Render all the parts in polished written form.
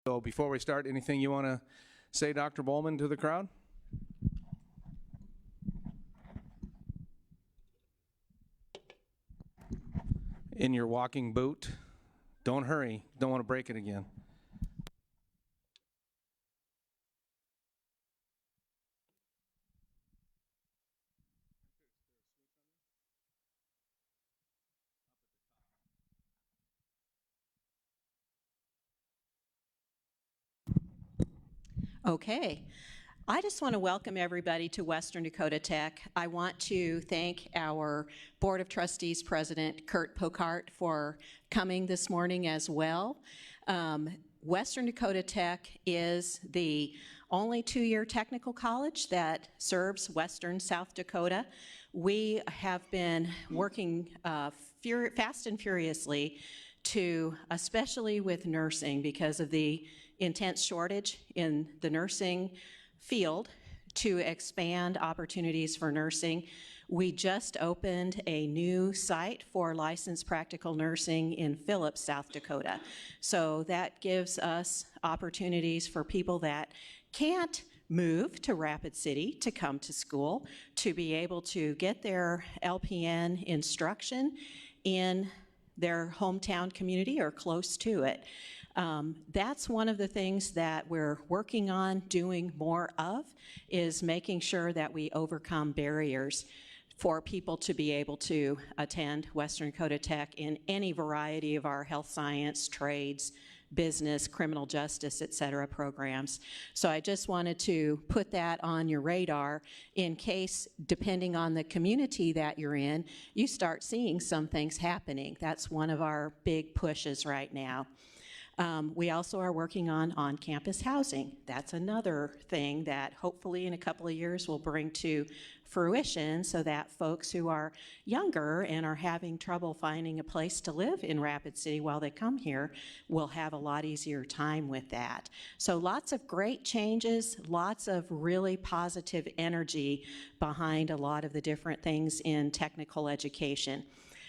So before we start, anything you want to say, Dr. Bowman, to the crowd? In your walking boot. Don't hurry. Don't want to break it again. Okay. I just want to welcome everybody to Western Dakota Tech. I want to thank our Board of Trustees President, Kurt Pokart, for coming this morning as well. Western Dakota Tech is the only two-year technical college that serves Western South Dakota. We have been working fast and furiously to, especially with nursing, because of the intense shortage in the nursing field, to expand opportunities for nursing. We just opened a new site for licensed practical nursing in Phillips, South Dakota. So that gives us opportunities for people that can't move to Rapid City to come to school, to be able to get their LPN instruction in their hometown community or close to it. That's one of the things that we're working on doing more of, is making sure that we overcome barriers for people to be able to attend Western Dakota Tech in any variety of our health science, trades, business, criminal justice, et cetera, programs. So I just wanted to put that on your radar in case, depending on the community that you're in, you start seeing some things happening. That's one of our big pushes right now. We also are working on on-campus housing. That's another thing that hopefully in a couple of years we'll bring to fruition, so that folks who are younger and are having trouble finding a place to live in Rapid City while they come here will have a lot easier time with that. So lots of great changes, lots of really positive energy behind a lot of the different things in technical education.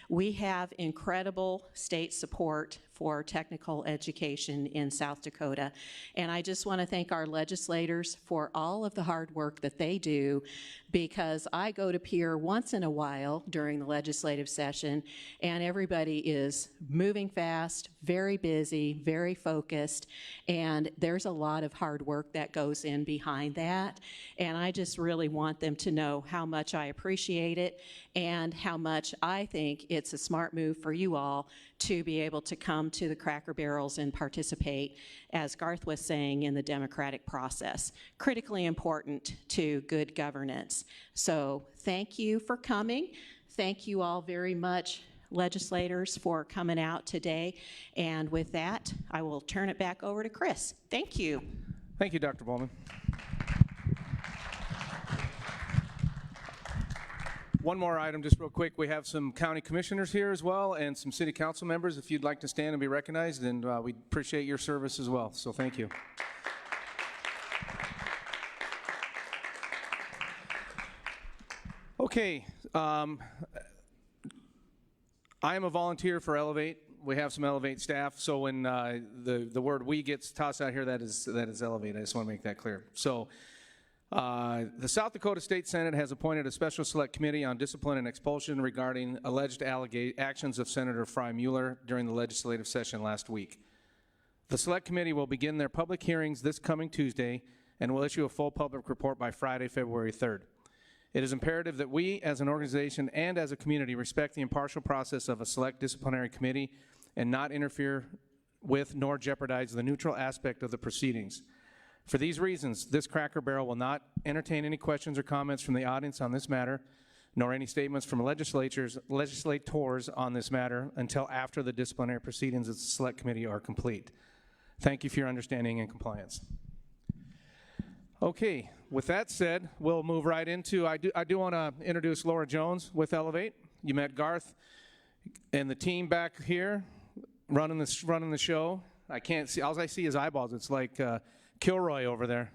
We have incredible state support for technical education in South Dakota, and I just want to thank our legislators for all of the hard work that they do, because I go to Pierre once in a while during the legislative session, and everybody is moving fast, very busy, very focused, and there's a lot of hard work that goes in behind that, and I just really want them to know how much I appreciate it and how much I think it's a smart move for you all to be able to come to the Crackerbarrels and participate, as Garth was saying, in the democratic process. Critically important to good governance. So thank you for coming. Thank you all very much, legislators, for coming out today. And with that, I will turn it back over to Chris. Thank you. Thank you, Dr. Bowman. One more item, just real quick. We have some county commissioners here as well, and some city council members. If you'd like to stand and be recognized, and we appreciate your service as well. So thank you. Okay. I am a volunteer for Elevate. We have some Elevate staff. So when the word "we" gets tossed out here, that is Elevate. I just want to make that clear. So. The South Dakota State Senate has appointed a special select committee on discipline and expulsion regarding alleged actions of Senator Fry Mueller during the legislative session last week. The select committee will begin their public hearings this coming Tuesday and will issue a full public report by Friday, February 3rd. It is imperative that we as an organization and as a community respect the impartial process of a select disciplinary committee and not interfere with nor jeopardize the neutral aspect of the proceedings. For these reasons, this Cracker Barrel will not entertain any questions or comments from the audience on this matter, nor any statements from legislators on this matter until after the disciplinary proceedings of the Select Committee are complete. Thank you for your understanding and compliance. Okay, with that said, we'll move right into, I do want to introduce Laura Jones with Elevate. You met Garth and the team back here running the show. I can't see, all I see is eyeballs. It's like Kilroy over there.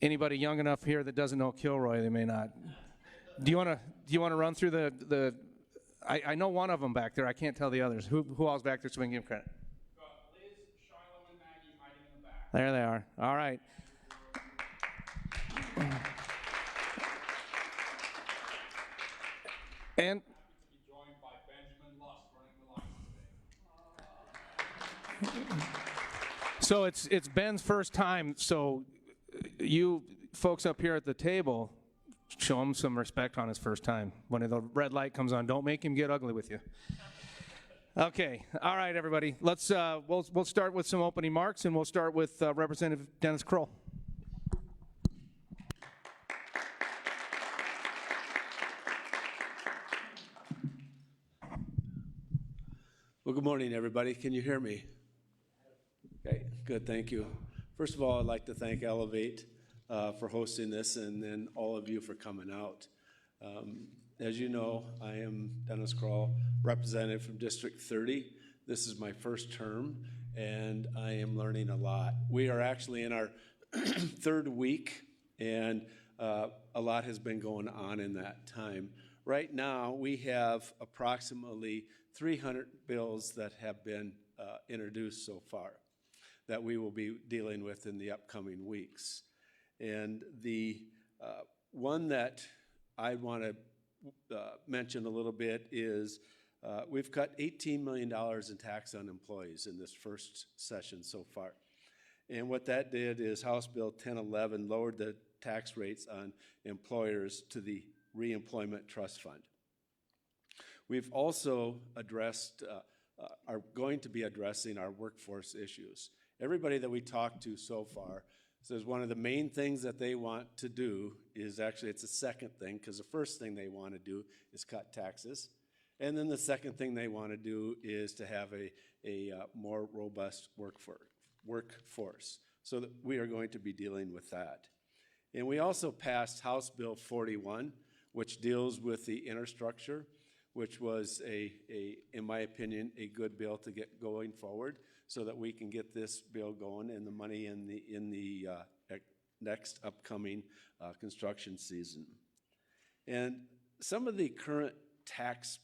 Anybody young enough here that doesn't know Kilroy, they may not. Do you want to run through the I know one of them back there. I can't tell the others. Who all's back there so we can give credit? Liz, Charlemagne, There they are. All right. And Joined by Benjamin Lust running the line today. so it's Ben's first time, so you folks up here at the table, show him some respect on his first time. When the red light comes on, don't make him get ugly with you. Okay, all right, everybody. Let's we'll start with some opening remarks, and we'll start with Representative Dennis Kroll. Well, good morning, everybody. Can you hear me? Okay, good, thank you. First of all, I'd like to thank Elevate for hosting this, and then all of you for coming out. As you know, I am Dennis Kroll, representative from District 30. This is my first term, and I am learning a lot. We are actually in our third week, and a lot has been going on in that time. Right now, we have approximately 300 bills that have been introduced so far that we will be dealing with in the upcoming weeks. And the one that I want to mention a little bit is we've cut $18 million in tax on employees in this first session so far. And what that did is House Bill 1011 lowered the tax rates on employers to the Reemployment Trust Fund. We've also addressed, are going to be addressing our workforce issues. Everybody that we talked to so far says one of the main things that they want to do is actually, it's a second thing, because the first thing they want to do is cut taxes. And then the second thing they want to do is to have a more robust workforce. So that we are going to be dealing with that. And we also passed House Bill 41, which deals with the infrastructure, which was in my opinion, a good bill to get going forward so that we can get this bill going and the money in the next upcoming construction season. And some of the current tax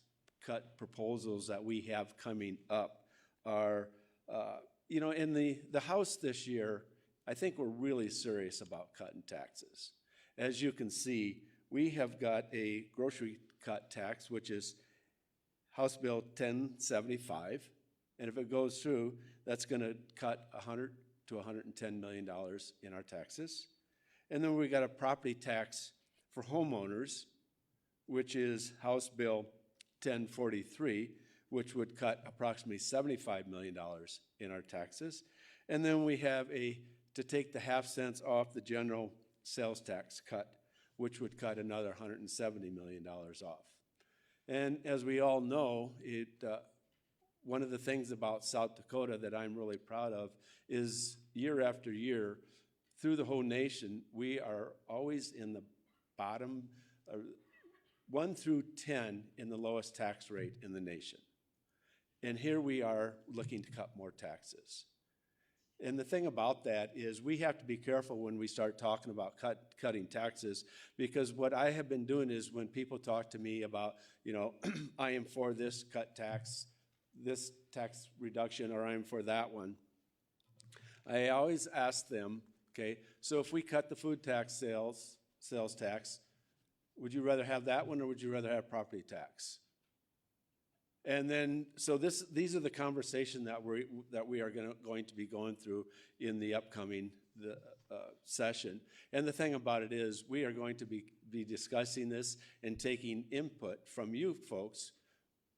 cut proposals that we have coming up are, in the House this year, I think we're really serious about cutting taxes. As you can see, we have got a grocery cut tax, which is House Bill 1075, and if it goes through, that's going to cut $100 to $110 million in our taxes. And then we got a property tax for homeowners, which is House Bill 1043, which would cut approximately $75 million in our taxes. And then we have to take the half cents off the general sales tax cut, which would cut another $170 million off. And as we all know, one of the things about South Dakota that I'm really proud of is year after year, through the whole nation, we are always in the bottom, 1 through 10 in the lowest tax rate in the nation. And here we are looking to cut more taxes. And the thing about that is we have to be careful when we start talking about cutting taxes, because what I have been doing is when people talk to me about, I am for this this tax reduction, or I am for that one, I always ask them, okay, so if we cut the food tax sales tax, would you rather have that one or would you rather have property tax? And then, so these are the conversation that we are going to be going through in the upcoming session. And the thing about it is, we are going to be discussing this and taking input from you folks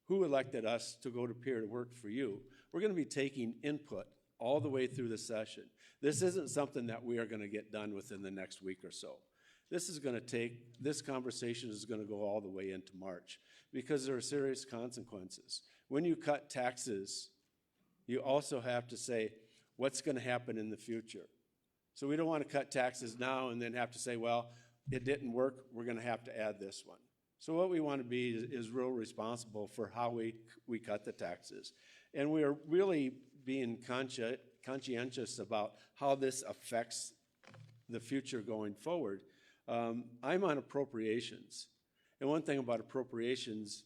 who elected us to go to peer to work for you. We're going to be taking input all the way through the session. This isn't something that we are going to get done within the next week or so. This conversation is going to go all the way into March, because there are serious consequences. When you cut taxes, you also have to say, what's going to happen in the future? So we don't want to cut taxes now and then have to say, well, it didn't work, we're going to have to add this one. So what we want to be is real responsible for how we cut the taxes. And we are really being conscientious about how this affects the future going forward. I'm on appropriations. And one thing about appropriations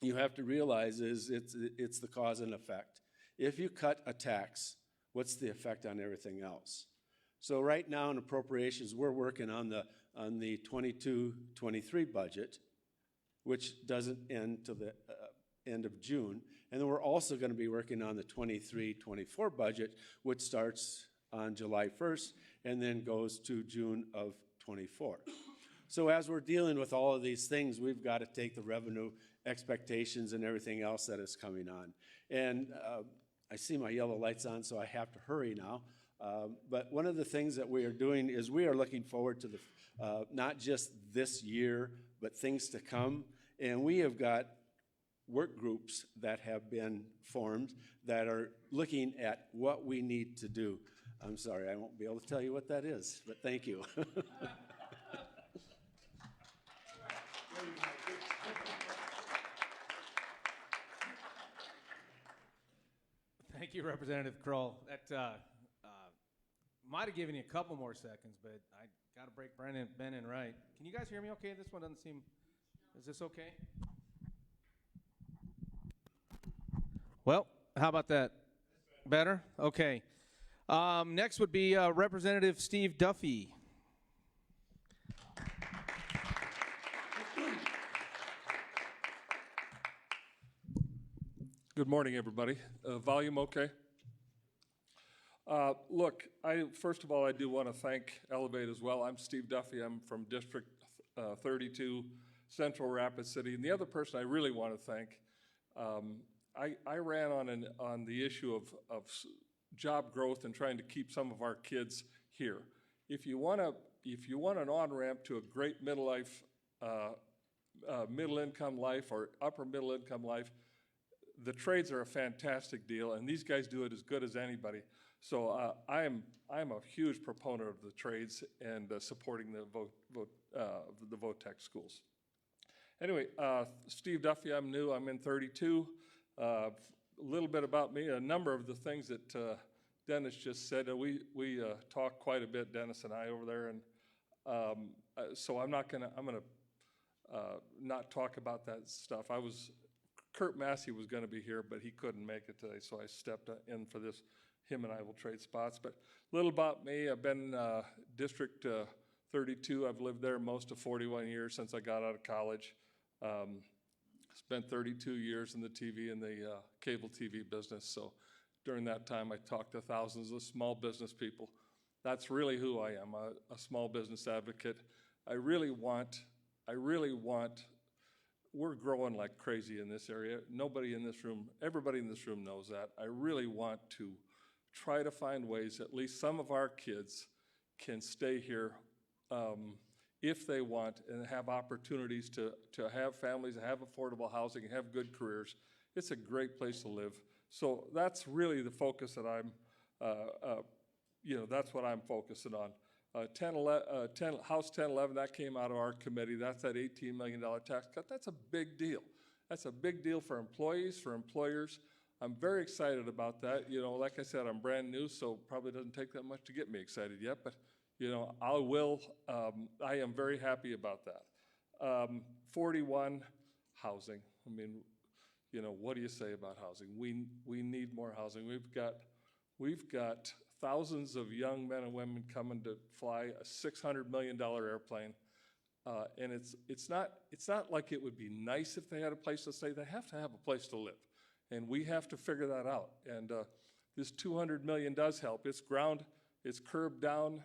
you have to realize is it's the cause and effect. If you cut a tax, What's the effect on everything else? So right now in appropriations, we're working on the 22-23 budget, which doesn't end till the end of June. And then we're also going to be working on the 23-24 budget, which starts on July 1st and then goes to June of 24. So as we're dealing with all of these things, we've got to take the revenue expectations and everything else that is coming on. And I see my yellow lights on, so I have to hurry now. But one of the things that we are doing is we are looking forward to not just this year, but things to come. And we have got work groups that have been formed that are looking at what we need to do. I'm sorry, I won't be able to tell you what that is, but thank you. Thank you, Representative Kroll. That might have given you a couple more seconds, but I got to break Ben in right. Can you guys hear me okay? This one doesn't seem, is this okay? Well, how about that? Better? Okay. Next would be Representative Steve Duffy. Good morning, everybody. Volume okay? Look, first of all, I do want to thank Elevate as well. I'm Steve Duffy. I'm from District 32, Central Rapid City. And the other person I really want to thank, I ran on the issue of job growth and trying to keep some of our kids here. If you want an on-ramp to a great middle income life or upper middle income life, the trades are a fantastic deal, and these guys do it as good as anybody. So I'm a huge proponent of the trades and supporting the VOTEC schools. Anyway, Steve Duffy, I'm new. I'm in 32. A little bit about me. A number of the things that Dennis just said. We talk quite a bit, Dennis and I, over there, and so I'm gonna not talk about that stuff. Kurt Massey was going to be here, but he couldn't make it today, so I stepped in for this. Him and I will trade spots. But a little about me. I've been District 32. I've lived there most of 41 years since I got out of college. Spent 32 years in the TV and the cable TV business. So during that time, I talked to thousands of small business people. That's really who I am, a small business advocate. I really want. We're growing like crazy in this area. Everybody in this room knows that. I really want to try to find ways at least some of our kids can stay here if they want and have opportunities to have families, have affordable housing, have good careers. It's a great place to live. So that's really the focus that that's what I'm focusing on. House 1011, that came out of our committee. That's that $18 million tax cut. That's a big deal. That's a big deal for employees, for employers. I'm very excited about that. Like I said, I'm brand new, so probably doesn't take that much to get me excited yet, but I am very happy about that. 41, housing. I mean, what do you say about housing? We need more housing. We've got thousands of young men and women coming to fly a $600 million airplane, and it's not like it would be nice if they had a place to stay. They have to have a place to live, and we have to figure that out. And this $200 million does help. It's curb down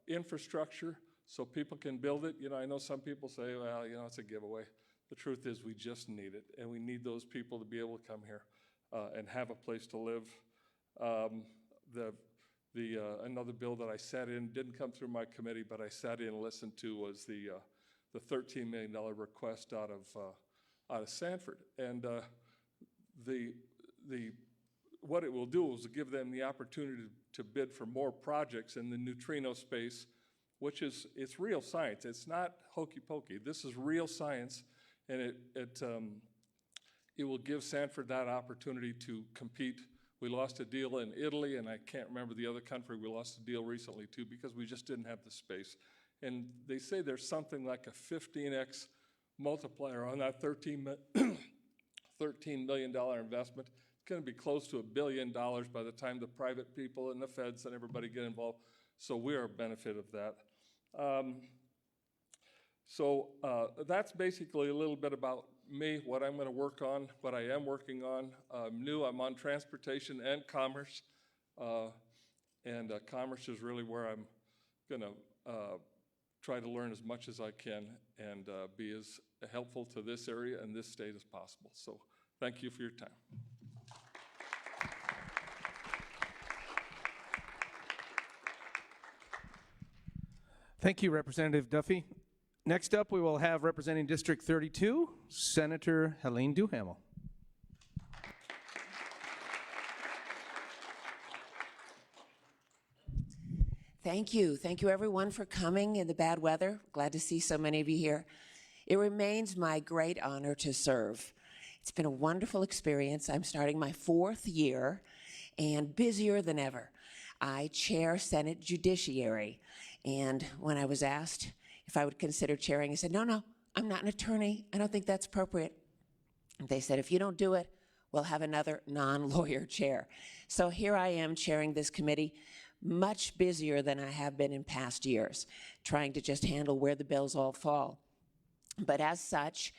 infrastructure so people can build it. I know some people say, well, it's a giveaway. The truth is we just need it, and we need those people to be able to come here and have a place to live. Another bill that I sat in, didn't come through my committee, but I sat in and listened to was the $13 million request out of Sanford. And what it will do is give them the opportunity to bid for more projects in the neutrino space, which it's real science. It's not hokey pokey. This is real science, and it will give Sanford that opportunity to compete. We lost a deal in Italy, and I can't remember the other country we lost a deal recently to because we just didn't have the space. And they say there's something like a 15x multiplier on that $13 million investment. going to be close to $1 billion by the time the private people and the feds and everybody get involved. So we are a benefit of that. That's basically a little bit about me, what I'm going to work on, what I am working on. I'm on transportation and commerce. Commerce is really where I'm going to try to learn as much as I can and be as helpful to this area and this state as possible. So thank you for your time. Thank you, Representative Duffy. Next up, we will have representing District 32, Senator Helene Duhamel. Thank you. Thank you, everyone, for coming in the bad weather. Glad to see so many of you here. It remains my great honor to serve. It's been a wonderful experience. I'm starting my 4th year and busier than ever. I chair Senate Judiciary, and when I was asked if I would consider chairing, I said, no, I'm not an attorney. I don't think that's appropriate. And they said, if you don't do it, we'll have another non-lawyer chair. So here I am chairing this committee, much busier than I have been in past years, trying to just handle where the bills all fall. But as such,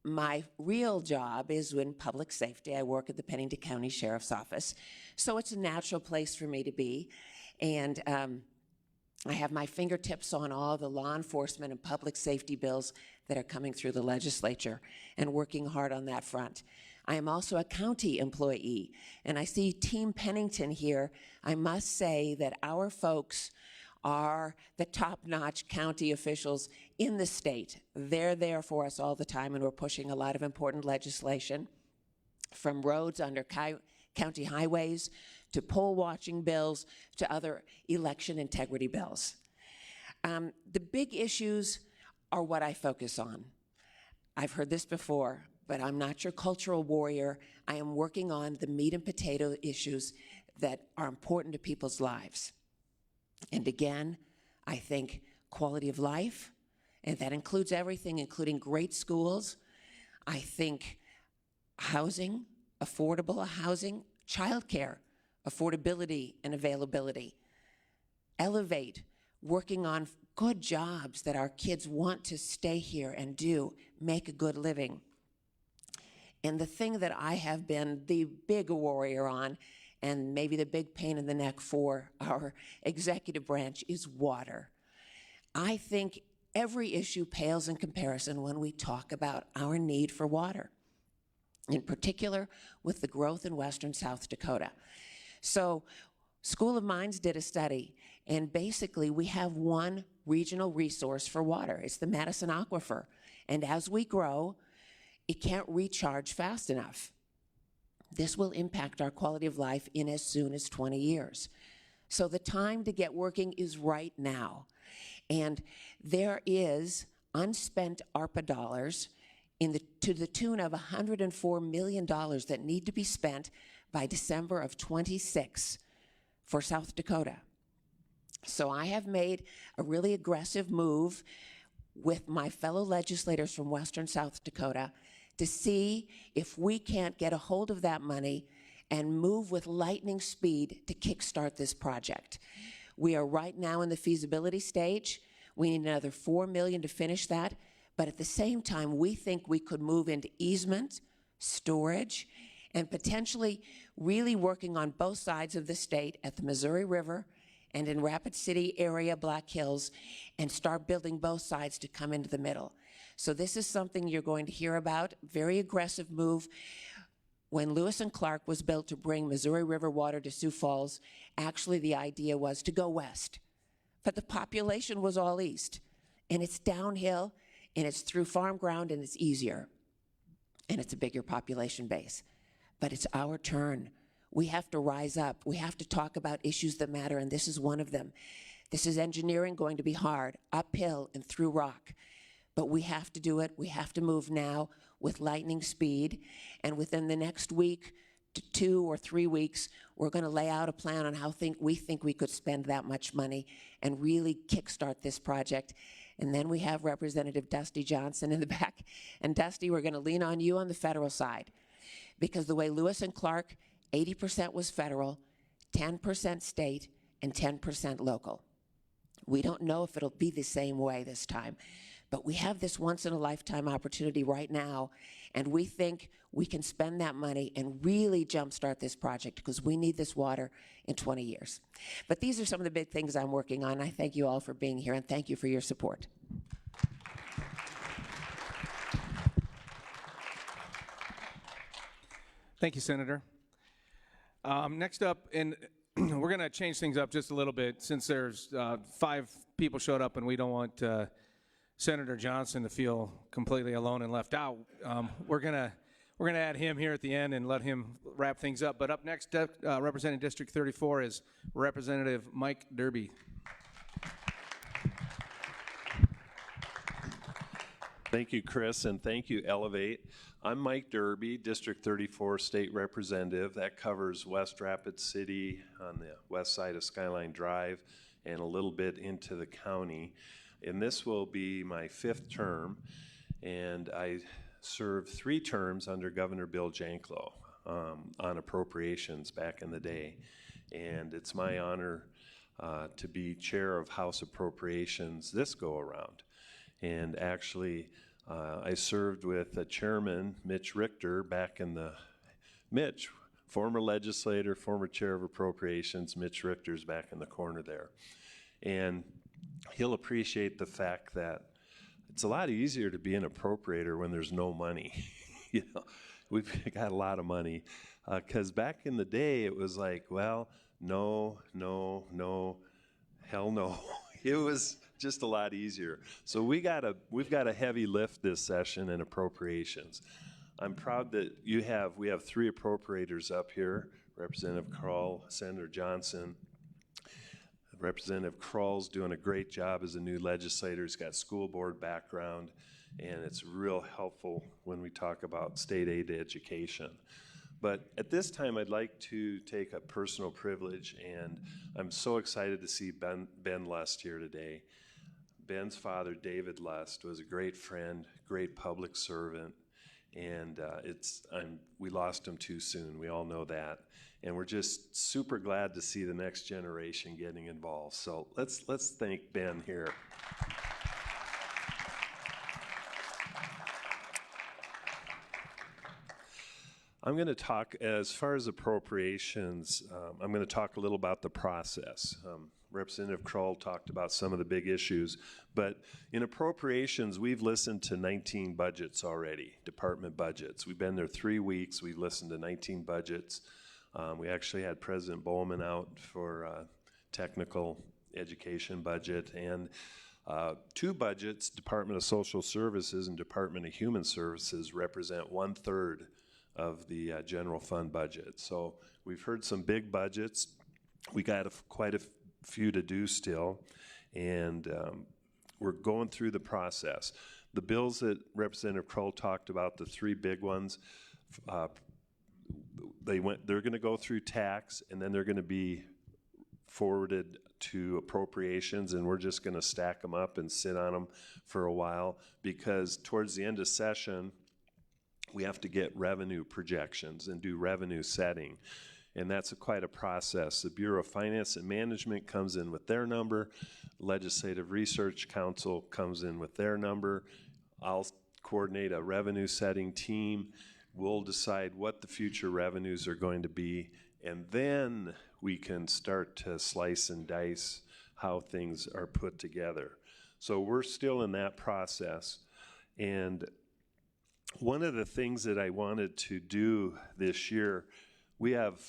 my real job is in public safety. I work at the Pennington County Sheriff's Office, so it's a natural place for me to be. And I have my fingertips on all the law enforcement and public safety bills that are coming through the legislature and working hard on that front. I am also a county employee, and I see Team Pennington here. I must say that our folks are the top-notch county officials in the state. They're there for us all the time, and we're pushing a lot of important legislation, from roads under county highways to poll watching bills to other election integrity bills. The big issues are what I focus on. I've heard this before, but I'm not your cultural warrior. I am working on the meat and potato issues that are important to people's lives. And again, I think quality of life, and that includes everything, including great schools. I think housing, affordable housing, childcare, affordability and availability. Elevate, working on good jobs that our kids want to stay here and do, make a good living. And the thing that I have been the big warrior on, and maybe the big pain in the neck for our executive branch, is water. I think every issue pales in comparison when we talk about our need for water, in particular with the growth in western South Dakota. So School of Mines did a study, and basically we have one regional resource for water. It's the Madison Aquifer. And as we grow, it can't recharge fast enough. This will impact our quality of life in as soon as 20 years. So the time to get working is right now. And there is unspent ARPA dollars to the tune of $104 million that need to be spent by December of 26 for South Dakota. So I have made a really aggressive move with my fellow legislators from western South Dakota to see if we can't get a hold of that money and move with lightning speed to kickstart this project. We are right now in the feasibility stage. We need another $4 million to finish that, but at the same time, we think we could move into easement, storage, and potentially really working on both sides of the state at the Missouri River and in Rapid City area, Black Hills, and start building both sides to come into the middle. So this is something you're going to hear about, very aggressive move. When Lewis and Clark was built to bring Missouri River water to Sioux Falls, actually the idea was to go west, but the population was all east. And it's downhill, and it's through farm ground, and it's easier, and it's a bigger population base. But it's our turn. We have to rise up. We have to talk about issues that matter, and this is one of them. This is engineering going to be hard, uphill and through rock. But we have to do it. We have to move now with lightning speed. And within the next week to 2 or 3 weeks, we're going to lay out a plan on how we think we could spend that much money and really kickstart this project. And then we have Representative Dusty Johnson in the back. And Dusty, we're going to lean on you on the federal side, because the way Lewis and Clark, 80% was federal, 10% state, and 10% local. We don't know if it'll be the same way this time, but we have this once-in-a-lifetime opportunity right now, and we think we can spend that money and really jumpstart this project because we need this water in 20 years. But these are some of the big things I'm working on. I thank you all for being here, and thank you for your support. Thank you, Senator. Next up, and we're going to change things up just a little bit since there's 5 people showed up and we don't want Senator Johnson to feel completely alone and left out. We're gonna add him here at the end and let him wrap things up. But up next, representing District 34 is Representative Mike Derby. Thank you, Chris, and thank you, Elevate. I'm Mike Derby, District 34 State Representative. That covers West Rapid City on the west side of Skyline Drive and a little bit into the county. And this will be my 5th term, and I served 3 terms under Governor Bill Janklow on appropriations back in the day. And it's my honor to be chair of House Appropriations this go-around. And actually, I served with Chairman Mitch Richter back in the, former legislator, former chair of appropriations, Mitch Richter's back in the corner there. And he'll appreciate the fact that it's a lot easier to be an appropriator when there's no money. You know, we've got a lot of money. Because back in the day, it was like, well, no, no, no, hell no. It was just a lot easier. So we've got a heavy lift this session in appropriations. I'm proud that we have 3 appropriators up here, Representative Kroll, Senator Johnson. Representative Kroll's doing a great job as a new legislator. He's got school board background, and it's real helpful when we talk about state aid to education. But at this time, I'd like to take a personal privilege, and I'm so excited to see Ben Lust here today. Ben's father, David Lust, was a great friend, great public servant, and we lost him too soon. We all know that. And we're just super glad to see the next generation getting involved. So let's thank Ben here. I'm going to talk, as far as appropriations, I'm going to talk a little about the process. Representative Kroll talked about some of the big issues, but in appropriations, we've listened to 19 budgets already, department budgets. We've been there 3 weeks. We've listened to 19 budgets. We actually had President Bowman out for technical education budget, and 2 budgets, Department of Social Services and Department of Human Services, represent 1/3 of the general fund budget. So we've heard some big budgets. We got quite a few to do still, and we're going through the process. The bills that Representative Kroll talked about, the 3 big ones, they're going to go through tax, and then they're going to be forwarded to appropriations, and we're just going to stack them up and sit on them for a while, because towards the end of session, we have to get revenue projections and do revenue setting. And that's quite a process. The Bureau of Finance and Management comes in with their number. Legislative Research Council comes in with their number. I'll coordinate a revenue setting team. We'll decide what the future revenues are going to be. And then we can start to slice and dice how things are put together. So we're still in that process. And one of the things that I wanted to do this year, we have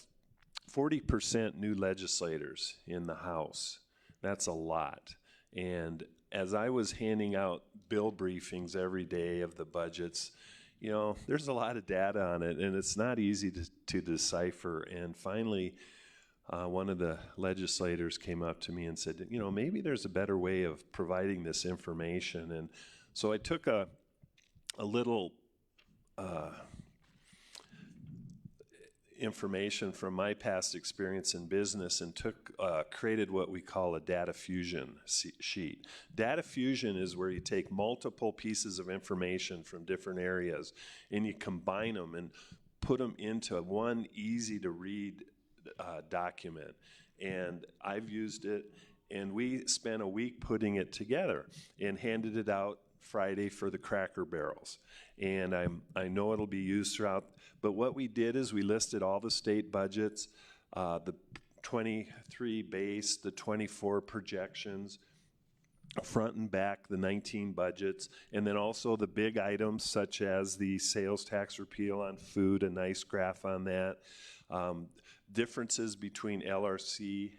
40% new legislators in the House. That's a lot. And as I was handing out bill briefings every day of the budgets, you know, there's a lot of data on it, and it's not easy to decipher. And finally, one of the legislators came up to me and said, you know, maybe there's a better way of providing this information. And so I took a little information from my past experience in business and created what we call a data fusion sheet. Data fusion is where you take multiple pieces of information from different areas and you combine them. And put them into one easy-to-read document. And I've used it, and we spent a week putting it together and handed it out Friday for the Crackerbarrels. And I know it'll be used throughout, but what we did is we listed all the state budgets, the 23 base, the 24 projections, front and back, the 19 budgets, and then also the big items such as the sales tax repeal on food, a nice graph on that, differences between LRC,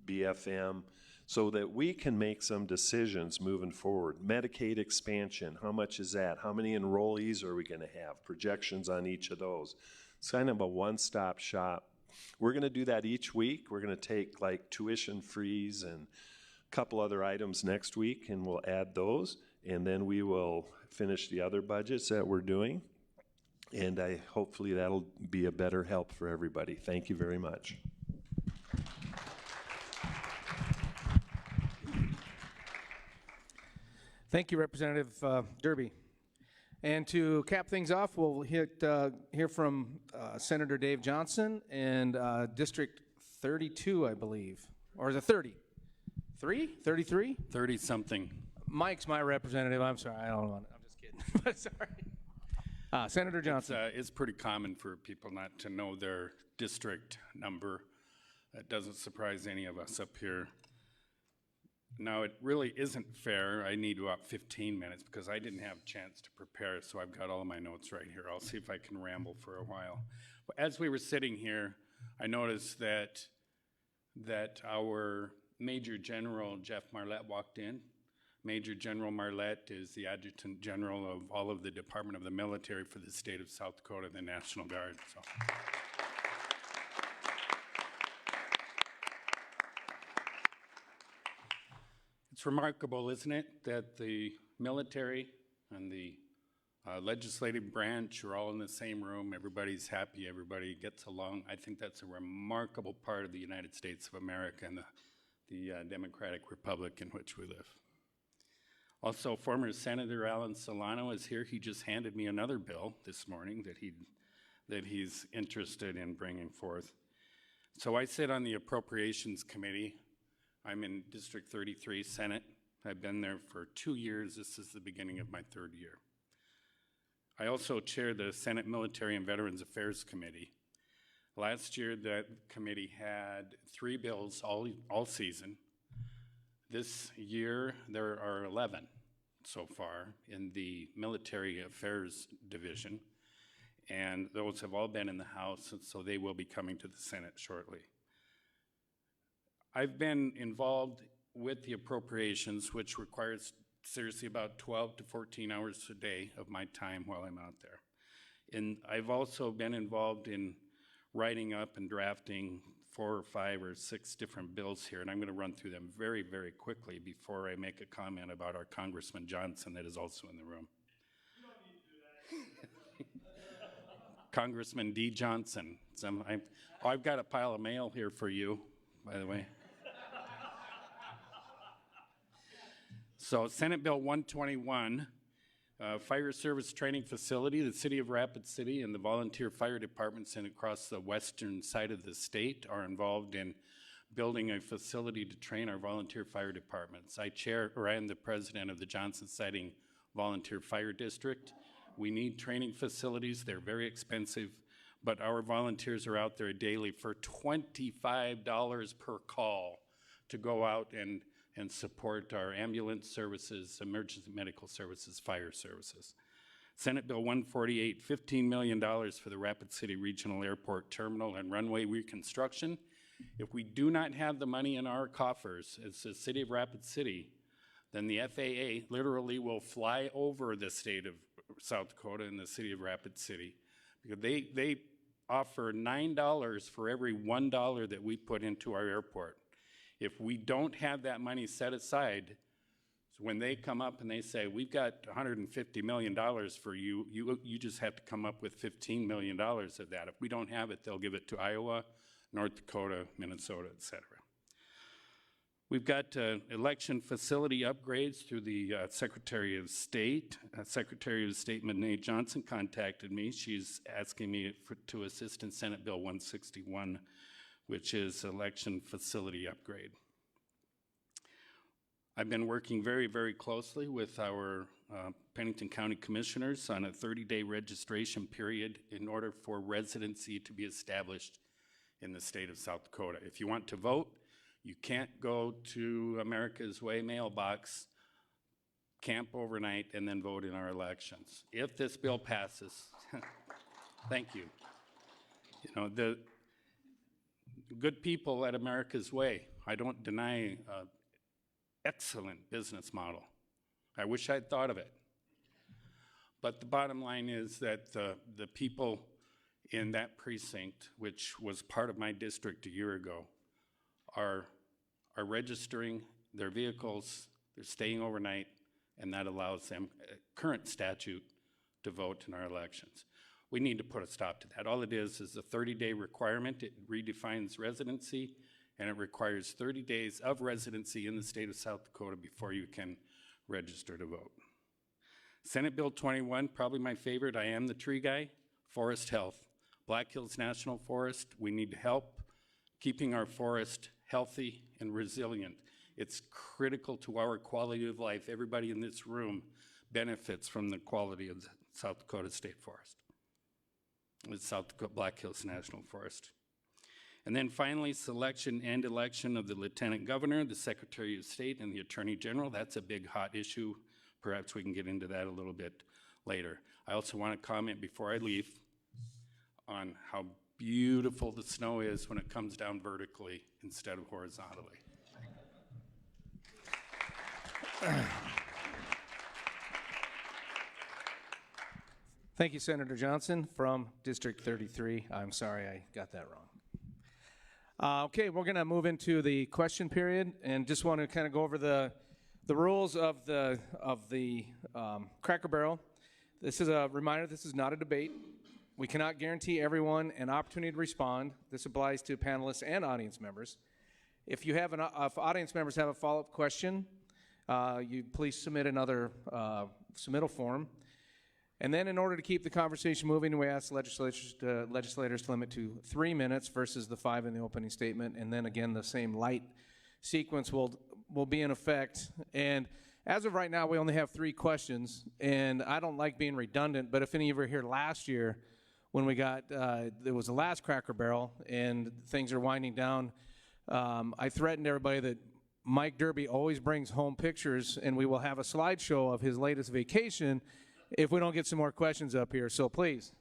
BFM, so that we can make some decisions moving forward. Medicaid expansion, how much is that? How many enrollees are we going to have? Projections on each of those. It's kind of a one-stop shop. We're going to do that each week. We're going to take like tuition freeze and a couple other items next week, and we'll add those, and then we will finish the other budgets that we're doing. And hopefully that'll be a better help for everybody. Thank you very much. Thank you, Representative Derby. And to cap things off, we'll hear from Senator Dave Johnson and District 32, I believe. Or is it 30? 33? 30-something. Mike's my representative. I'm sorry. I don't know. I'm just kidding. But sorry. Senator Johnson. It's pretty common for people not to know their district number. That doesn't surprise any of us up here. Now, it really isn't fair. I need about 15 minutes because I didn't have a chance to prepare, so I've got all of my notes right here. I'll see if I can ramble for a while. But as we were sitting here, I noticed that our Major General Jeff Marlette walked in. Major General Marlette is the Adjutant General of all of the Department of the Military for the state of South Dakota, the National Guard. So. It's remarkable, isn't it, that the military and the legislative branch are all in the same room. Everybody's happy. Everybody gets along. I think that's a remarkable part of the United States of America and the democratic republic in which we live. Also, former Senator Alan Solano is here. He just handed me another bill this morning that he's interested in bringing forth. So I sit on the Appropriations Committee. I'm in District 33, Senate. I've been there for 2 years. This is the beginning of my 3rd year. I also chair the Senate Military and Veterans Affairs Committee. Last year, that committee had 3 bills all season. This year, there are 11 so far in the Military Affairs Division, and those have all been in the House, and so they will be coming to the Senate shortly. I've been involved with the appropriations, which requires seriously about 12 to 14 hours a day of my time while I'm out there. And I've also been involved in writing up and drafting 4 or 5 or 6 different bills here, and I'm going to run through them very, very quickly before I make a comment about our Congressman Johnson that is also in the room. You don't need to do that. Congressman D. Johnson. I've got a pile of mail here for you, by the way. So Senate Bill 121, Fire Service Training Facility, the City of Rapid City and the volunteer fire departments across the western side of the state are involved in building a facility to train our volunteer fire departments. I am the president of the Johnson Siding Volunteer Fire District. We need training facilities. They're very expensive, but our volunteers are out there daily for $25 per call to go out and support our ambulance services, emergency medical services, fire services. Senate Bill 148, $15 million for the Rapid City Regional Airport Terminal and runway reconstruction. If we do not have the money in our coffers as the city of Rapid City, then the FAA literally will fly over the state of South Dakota and the city of Rapid City, because they offer $9 for every $1 that we put into our airport. If we don't have that money set aside, so when they come up and they say, we've got $150 million for you, you just have to come up with $15 million of that. If we don't have it, they'll give it to Iowa, North Dakota, Minnesota, et cetera. We've got election facility upgrades through the Secretary of State. Secretary of State Monet Johnson contacted me. She's asking me to assist in Senate Bill 161, which is election facility upgrade. I've been working very, very closely with our Pennington County Commissioners on a 30-day registration period in order for residency to be established in the state of South Dakota. If you want to vote, you can't go to America's Way mailbox, camp overnight, and then vote in our elections. If this bill passes, thank you. You know, the good people at America's Way, I don't deny excellent business model. I wish I'd thought of it. But the bottom line is that the people in that precinct, which was part of my district a year ago, are registering their vehicles, they're staying overnight, and that allows them, current statute, to vote in our elections. We need to put a stop to that. All it is a 30-day requirement. It redefines residency, and it requires 30 days of residency in the state of South Dakota before you can register to vote. Senate Bill 21, probably my favorite. I am the tree guy. Forest health. Black Hills National Forest, we need help keeping our forest healthy and resilient. It's critical to our quality of life. Everybody in this room benefits from the quality of the South Dakota State Forest. It's South Dakota Black Hills National Forest. And then finally, selection and election of the Lieutenant Governor, the Secretary of State, and the Attorney General. That's a big hot issue. Perhaps we can get into that a little bit later. I also want to comment before I leave on how beautiful the snow is when it comes down vertically instead of horizontally. Thank you, Senator Johnson from District 33. I'm sorry I got that wrong. Okay, we're going to move into the question period, and just want to kind of go over the rules of the Cracker Barrel. This is a reminder, this is not a debate. We cannot guarantee everyone an opportunity to respond. This applies to panelists and audience members. If audience members have a follow-up question, you please submit another submittal form. And then in order to keep the conversation moving, we ask legislators to limit to 3 minutes versus the 5 in the opening statement. And then again, the same light sequence will be in effect. And as of right now, we only have 3 questions. And I don't like being redundant, but if any of you were here last year when we got, there was the last Cracker Barrel and things are winding down, I threatened everybody that Mike Derby always brings home pictures, and we will have a slideshow of his latest vacation if we don't get some more questions up here. So please,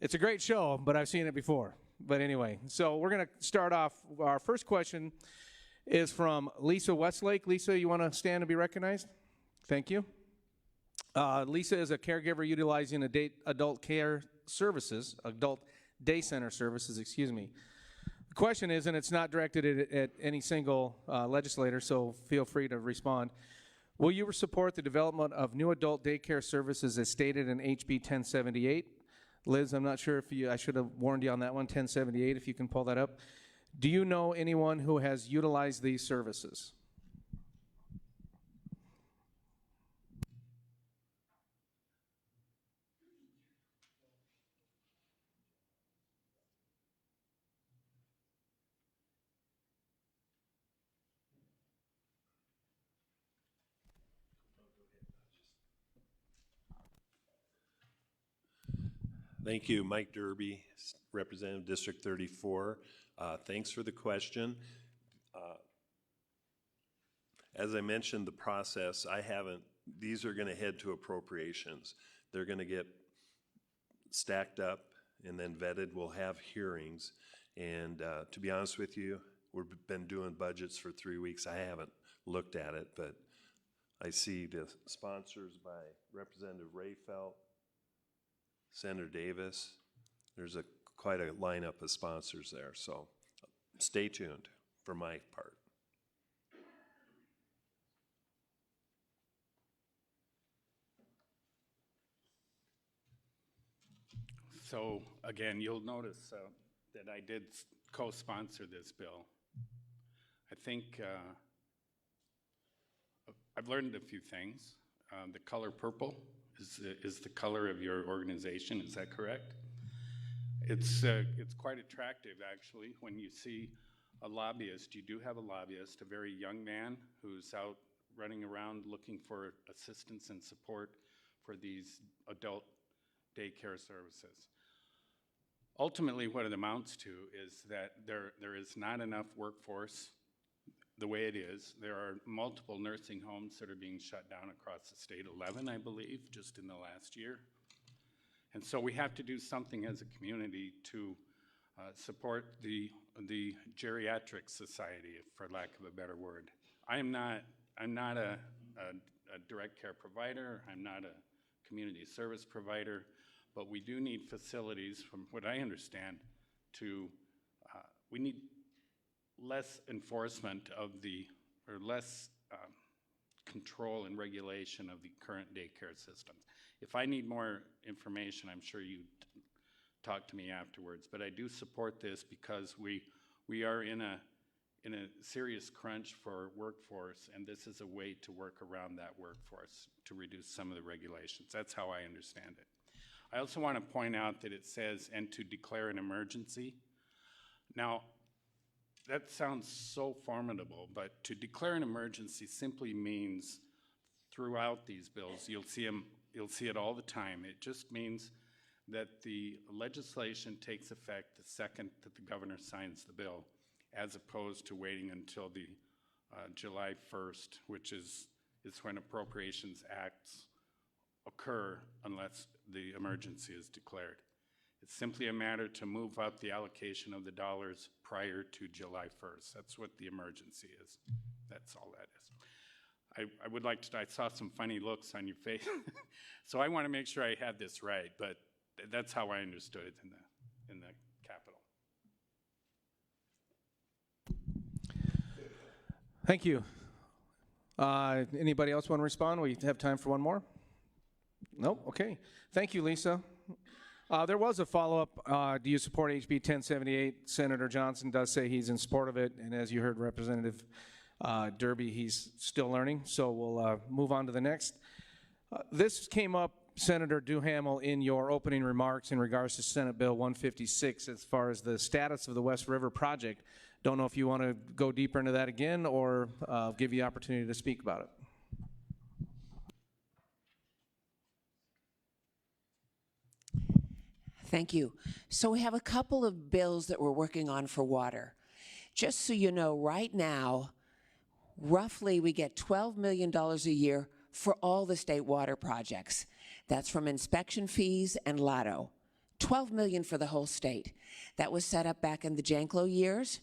it's a great show, but I've seen it before. But anyway, so we're going to start off. Our first question is from Lisa Westlake. Lisa, you want to stand and be recognized? Thank you. Lisa is a caregiver utilizing adult day center services, excuse me. The question is, and it's not directed at any single legislator, so feel free to respond. Will you support the development of new adult daycare services as stated in HB 1078? Liz, I'm not sure if I should have warned you on that one, 1078, if you can pull that up. Do you know anyone who has utilized these services? Thank you. Mike Derby, Representative District 34. Thanks for the question. As I mentioned, the process, these are going to head to appropriations. They're going to get stacked up and then vetted. We'll have hearings. And to be honest with you, we've been doing budgets for 3 weeks. I haven't looked at it, but I see the sponsors by Representative Rayfelt, Senator Davis. There's quite a lineup of sponsors there, so stay tuned for my part. So again, you'll notice that I did co-sponsor this bill. I think I've learned a few things. The color purple is the color of your organization. Is that correct? It's quite attractive, actually, when you see a lobbyist. You do have a lobbyist, a very young man who's out running around looking for assistance and support for these adult daycare services. Ultimately, what it amounts to is that there is not enough workforce the way it is. There are multiple nursing homes that are being shut down across the state, 11, I believe, just in the last year. And so we have to do something as a community to support the geriatric society, for lack of a better word. I'm not a direct care provider. I'm not a community service provider, but we do need facilities, from what I understand, we need less enforcement of or less control and regulation of the current daycare systems. If I need more information, I'm sure you'd talk to me afterwards, but I do support this because we are in a serious crunch for workforce, and this is a way to work around that workforce to reduce some of the regulations. That's how I understand it. I also want to point out that it says, and to declare an emergency. Now, that sounds so formidable, but to declare an emergency simply means throughout these bills, you'll see it all the time. It just means that the legislation takes effect the second that the governor signs the bill, as opposed to waiting until the July 1st, which is when appropriations acts occur unless the emergency is declared. It's simply a matter to move up the allocation of the dollars prior to July 1st. That's what the emergency is. That's all that is. I would like to, I saw some funny looks on your face, so I want to make sure I had this right, but that's how I understood it in the Capitol. Thank you. Anybody else want to respond? We have time for one more? No? Okay. Thank you, Lisa. There was a follow-up. Do you support HB 1078? Senator Johnson does say he's in support of it, and as you heard Representative Derby, he's still learning, so we'll move on to the next. This came up, Senator Duhamel, in your opening remarks in regards to Senate Bill 156 as far as the status of the West River project. Don't know if you want to go deeper into that again or give you the opportunity to speak about it. Thank you. So we have a couple of bills that we're working on for water. Just so you know, right now, roughly we get $12 million a year for all the state water projects. That's from inspection fees and LATO. $12 million for the whole state. That was set up back in the Janklow years,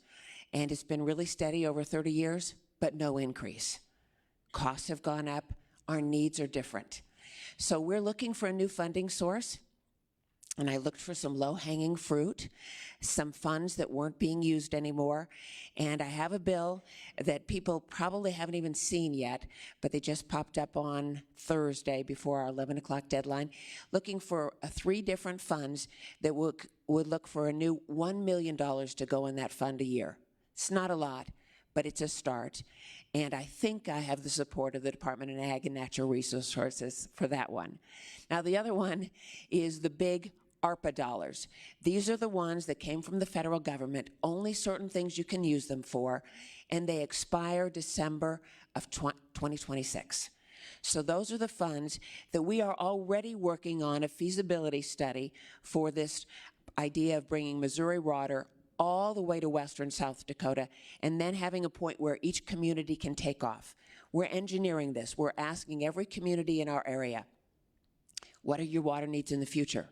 and it's been really steady over 30 years, but no increase. Costs have gone up. Our needs are different. So we're looking for a new funding source. And I looked for some low-hanging fruit, some funds that weren't being used anymore. And I have a bill that people probably haven't even seen yet, but they just popped up on Thursday before our 11 o'clock deadline, looking for 3 different funds that would look for a new $1 million to go in that fund a year. It's not a lot, but it's a start. And I think I have the support of the Department of Ag and Natural Resources for that one. Now, the other one is the big ARPA dollars. These are the ones that came from the federal government. Only certain things you can use them for, and they expire December of 2026. So those are the funds that we are already working on a feasibility study for this idea of bringing Missouri water all the way to western South Dakota, and then having a point where each community can take off. We're engineering this. We're asking every community in our area, what are your water needs in the future?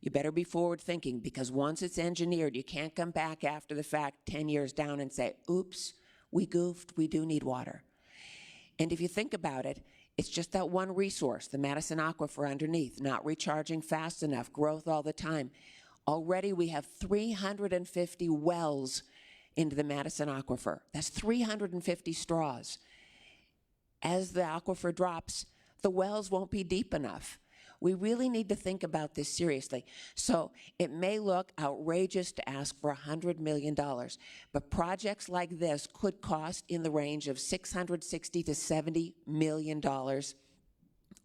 You better be forward thinking, because once it's engineered, you can't come back after the fact 10 years down and say, oops, we goofed, we do need water. And if you think about it, it's just that one resource, the Madison Aquifer underneath, not recharging fast enough, growth all the time. Already we have 350 wells into the Madison Aquifer. That's 350 straws. As the aquifer drops, the wells won't be deep enough. We really need to think about this seriously. So it may look outrageous to ask for $100 million, but projects like this could cost in the range of $660 to $70 million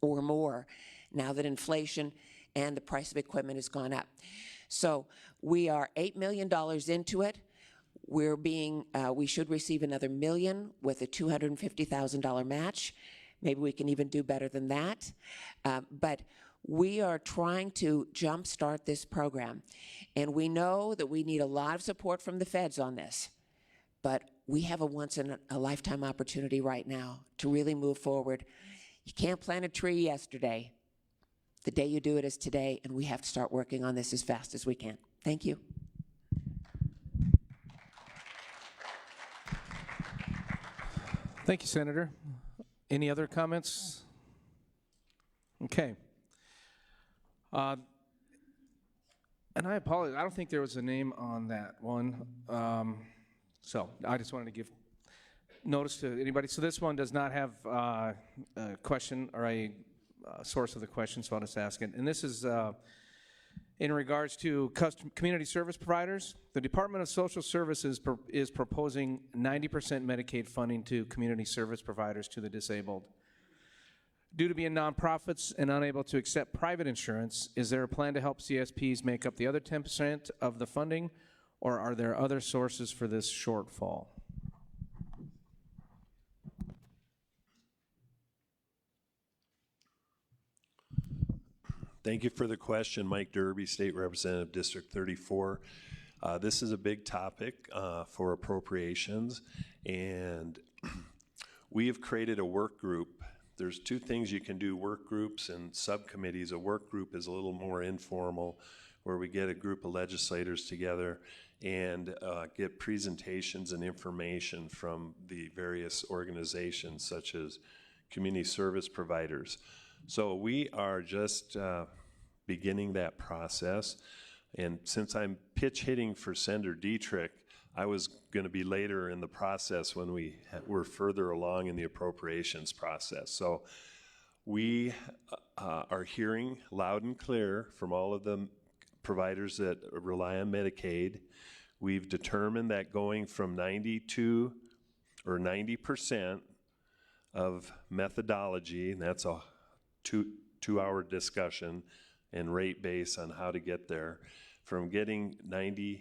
or more now that inflation and the price of equipment has gone up. So we are $8 million into it. We should receive another $1 million with a $250,000 match. Maybe we can even do better than that. But we are trying to jumpstart this program. And we know that we need a lot of support from the feds on this. But we have a once-in-a-lifetime opportunity right now to really move forward. You can't plant a tree yesterday. The day you do it is today, and we have to start working on this as fast as we can. Thank you. Thank you, Senator. Any other comments? Okay. And I apologize. I don't think there was a name on that one. So I just wanted to give notice to anybody. So this one does not have a question or a source of the question, so I'll just ask it. And this is in regards to community service providers. The Department of Social Services is proposing 90% Medicaid funding to community service providers to the disabled. Due to being nonprofits and unable to accept private insurance, is there a plan to help CSPs make up the other 10% of the funding, or are there other sources for this shortfall? Thank you for the question. Mike Derby, State Representative, District 34. This is a big topic for appropriations, and we have created a work group. There's two things you can do, work groups and subcommittees. A work group is a little more informal, where we get a group of legislators together and get presentations and information from the various organizations, such as community service providers. So we are just beginning that process. And since I'm pitch hitting for Senator Dietrich, I was going to be later in the process when we were further along in the appropriations process. So we are hearing loud and clear from all of the providers that rely on Medicaid. We've determined that going from 92 or 90% of methodology, and that's a two-hour discussion and rate base on how to get there, from getting 90%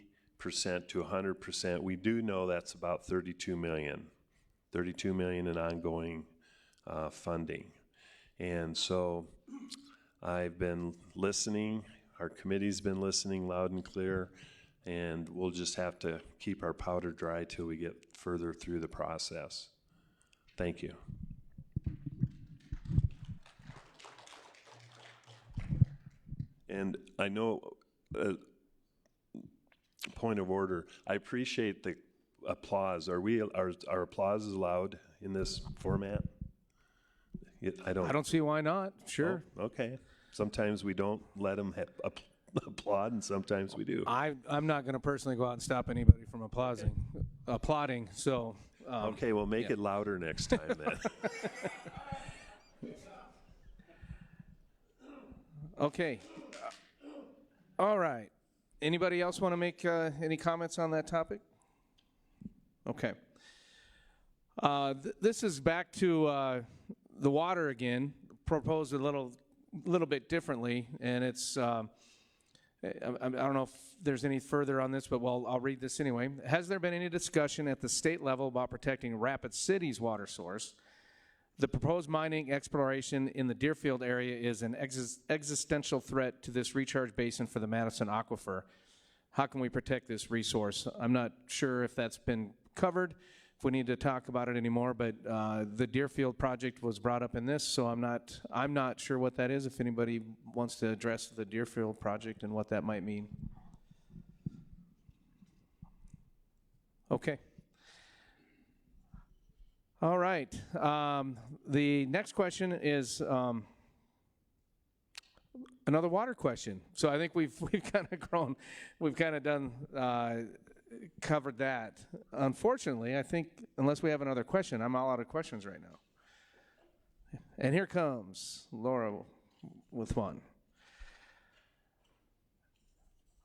to 100%, we do know that's about $32 million in ongoing funding. And so I've been listening, our committee's been listening loud and clear, and we'll just have to keep our powder dry till we get further through the process. Thank you. And I know, point of order, I appreciate the applause. Are applauses allowed in this format? I don't see why not. Sure. Oh, okay. Sometimes we don't let them applaud, and sometimes we do. I'm not going to personally go out and stop anybody from applauding. So. Okay, well, make it louder next time then. Okay. All right. Anybody else want to make any comments on that topic? Okay. This is back to the water again, proposed a little bit differently, and it's I don't know if there's any further on this, but I'll read this anyway. Has there been any discussion at the state level about protecting Rapid City's water source? The proposed mining exploration in the Deerfield area is an existential threat to this recharge basin for the Madison Aquifer. How can we protect this resource? I'm not sure if that's been covered, if we need to talk about it anymore, but the Deerfield project was brought up in this, so I'm not sure what that is, if anybody wants to address the Deerfield project and what that might mean. Okay. All right. The next question is another water question. So I think we've kind of grown, we've kind of done covered that. Unfortunately, I think unless we have another question, I'm all out of questions right now. And here comes Laura with one.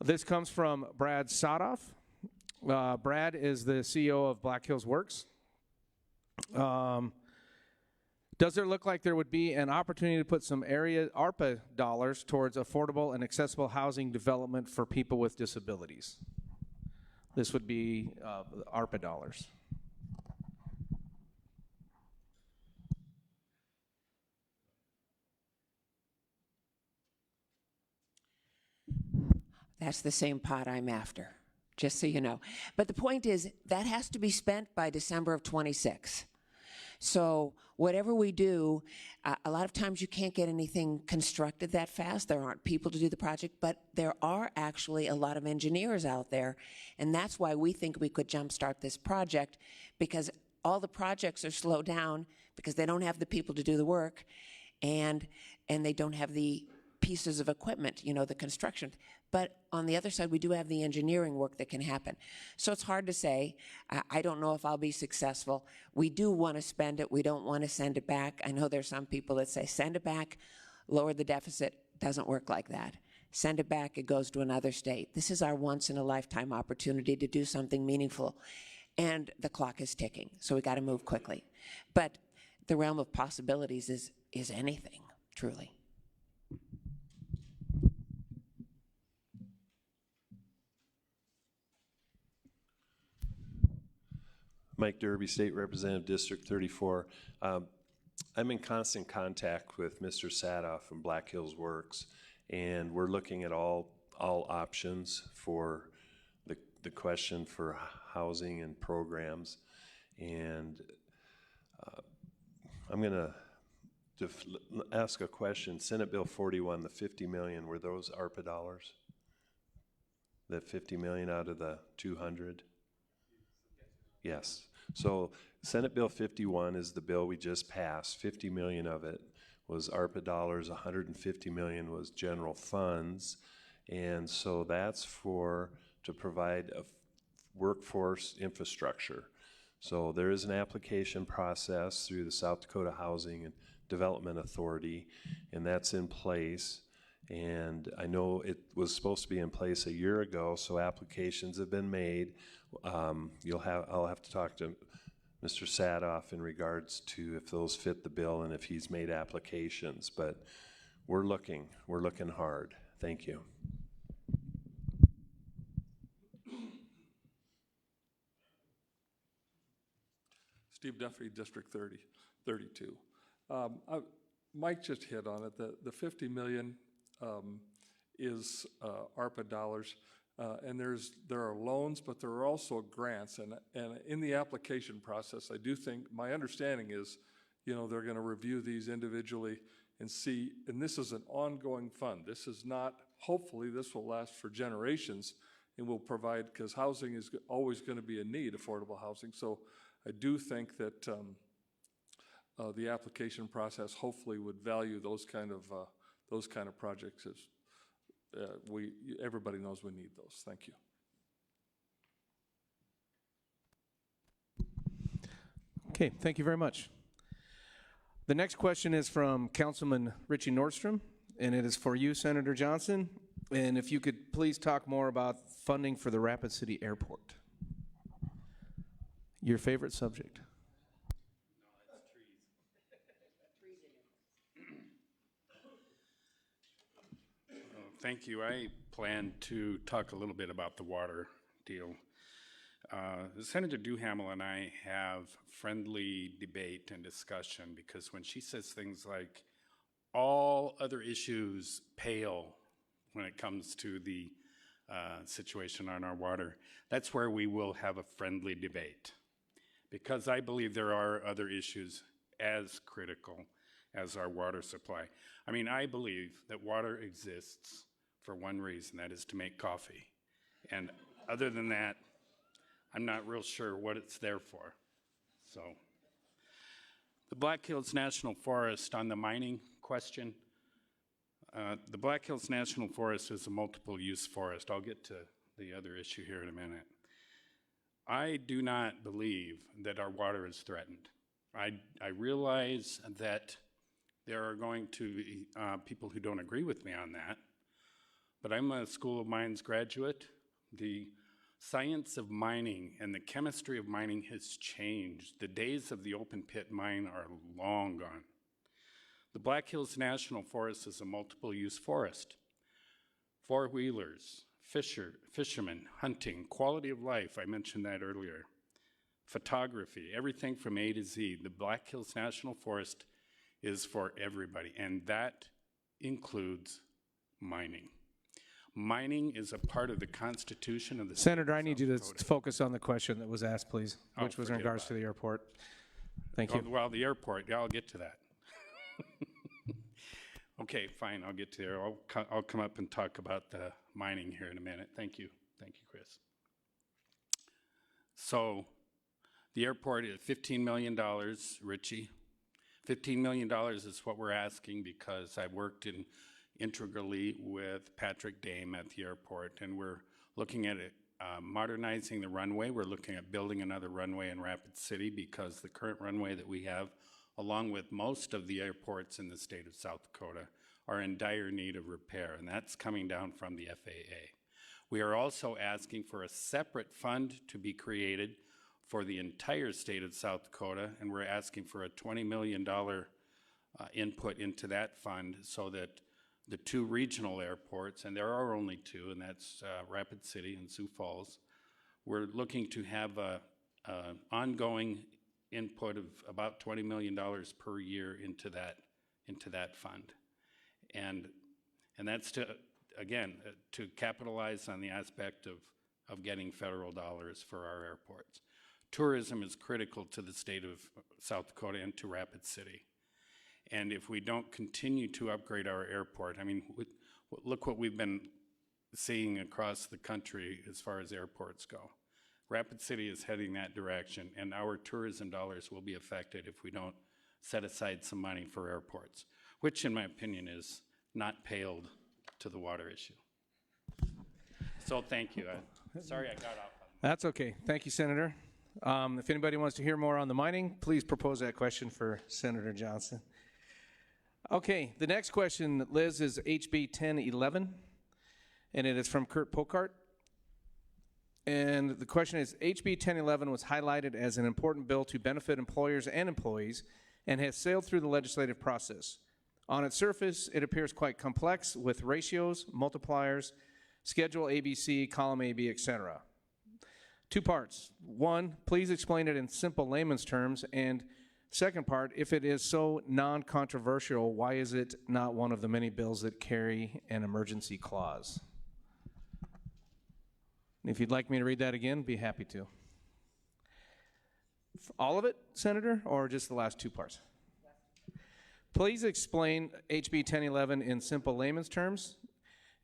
This comes from Brad Sadoff. Brad is the CEO of Black Hills Works. Does there look like there would be an opportunity to put some area ARPA dollars towards affordable and accessible housing development for people with disabilities? This would be ARPA dollars. That's the same pot I'm after, just so you know. But the point is, that has to be spent by December of '26. So whatever we do, a lot of times you can't get anything constructed that fast. There aren't people to do the project, but there are actually a lot of engineers out there, and that's why we think we could jumpstart this project, because all the projects are slowed down because they don't have the people to do the work, and they don't have the pieces of equipment, you know, the construction. But on the other side, we do have the engineering work that can happen. So it's hard to say. I don't know if I'll be successful. We do want to spend it. We don't want to send it back. I know there's some people that say, send it back, lower the deficit. Doesn't work like that. Send it back, it goes to another state. This is our once-in-a-lifetime opportunity to do something meaningful. And the clock is ticking, so we got to move quickly. But the realm of possibilities is anything, truly. Mike Derby, State Representative, District 34. I'm in constant contact with Mr. Sadoff from Black Hills Works, and we're looking at all options for the question for housing and programs. And I'm going to ask a question. Senate Bill 41, the 50 million, were those ARPA dollars? That 50 million out of the 200? Yes. So Senate Bill 51 is the bill we just passed. 50 million of it was ARPA dollars, 150 million was general funds. And so that's to provide a workforce infrastructure. So there is an application process through the South Dakota Housing and Development Authority, and that's in place. And I know it was supposed to be in place a year ago, so applications have been made. I'll have to talk to Mr. Sadoff in regards to if those fit the bill and if he's made applications, but we're looking hard. Thank you. Steve Duffy, District 32. Mike just hit on it. The 50 million is ARPA dollars. And there are loans, but there are also grants. And in the application process, I do think, my understanding is, you know, they're going to review these individually and see, and this is an ongoing fund. This is not, hopefully this will last for generations and will provide, because housing is always going to be a need, affordable housing. So I do think that the application process hopefully would value those kind of projects as everybody knows we need those. Thank you. Okay, thank you very much. The next question is from Councilman Richie Nordstrom, and it is for you, Senator Johnson. And if you could please talk more about funding for the Rapid City Airport. Your favorite subject. Thank you. I plan to talk a little bit about the water deal. Senator Duhamel and I have friendly debate and discussion because when she says things like all other issues pale when it comes to the situation on our water, that's where we will have a friendly debate, because I believe there are other issues as critical as our water supply. I mean, I believe that water exists for one reason, that is to make coffee. And other than that, I'm not real sure what it's there for. So, the Black Hills National Forest, on the mining question, the Black Hills National Forest is a multiple use forest. I'll get to the other issue here in a minute. I do not believe that our water is threatened. I realize that There are going to be people who don't agree with me on that, but I'm a School of Mines graduate. The science of mining and the chemistry of mining has changed. The days of the open pit mine are long gone. The Black Hills National Forest is a multiple use forest. Four-wheelers, fishermen, hunting, quality of life, I mentioned that earlier. Photography, everything from A to Z. The Black Hills National Forest is for everybody, and that includes mining. Mining is a part of the Constitution of the state Senator, of I need South you to Dakota. focus on the question that was asked, please, Oh, which was in forget regards about to the airport. Thank you. Well, the airport, yeah, I'll get to that. Okay, fine, I'll get to there. I'll come up and talk about the mining here in a minute. Thank you, Chris. So, the airport is $15 million, Richie. $15 million is what we're asking because I worked integrally with Patrick Dame at the airport, and we're looking at it, modernizing the runway. We're looking at building another runway in Rapid City because the current runway that we have, along with most of the airports in the state of South Dakota, are in dire need of repair, and that's coming down from the FAA. We are also asking for a separate fund to be created for the entire state of South Dakota, and we're asking for a $20 million input into that fund so that the two regional airports, and there are only two, and that's Rapid City and Sioux Falls, we're looking to have a ongoing input of about $20 million per year into that fund. And that's to, again, to capitalize on the aspect of getting federal dollars for our airports. Tourism is critical to the state of South Dakota and to Rapid City. And if we don't continue to upgrade our airport, I mean, look what we've been seeing across the country as far as airports go. Rapid City is heading that direction, and our tourism dollars will be affected if we don't set aside some money for airports, which in my opinion is not paled to the water issue. So thank you. Sorry I got off on that. That's okay. Thank you, Senator. If anybody wants to hear more on the mining, please propose that question for Senator Johnson. Okay, the next question, Liz, is HB 1011, and it is from Kurt Pokart. And the question is, HB 1011 was highlighted as an important bill to benefit employers and employees and has sailed through the legislative process. On its surface, it appears quite complex with ratios, multipliers, schedule ABC, column AB, etc. Two parts. One, please explain it in simple layman's terms, and second part, if it is so non-controversial, why is it not one of the many bills that carry an emergency clause? If you'd like me to read that again, be happy to. All of it, Senator, or just the last two parts? Please explain HB 1011 in simple layman's terms,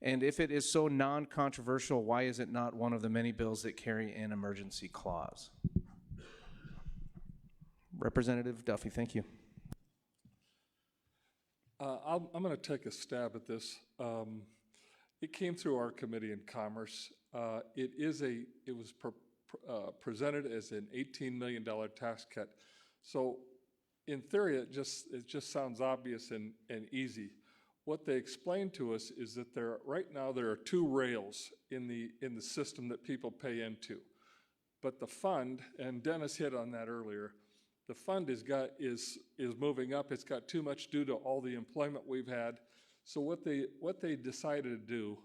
and if it is so non-controversial, why is it not one of the many bills that carry an emergency clause? Representative Duffy, thank you. I'm going to take a stab at this. It came through our Committee in Commerce. It was presented as an $18 million tax cut. So in theory, it just sounds obvious and easy. What they explained to us is that right now there are two rails in the system that people pay into. But the fund, and Dennis hit on that earlier, the fund is moving up. It's got too much due to all the employment we've had. So what they decided to do,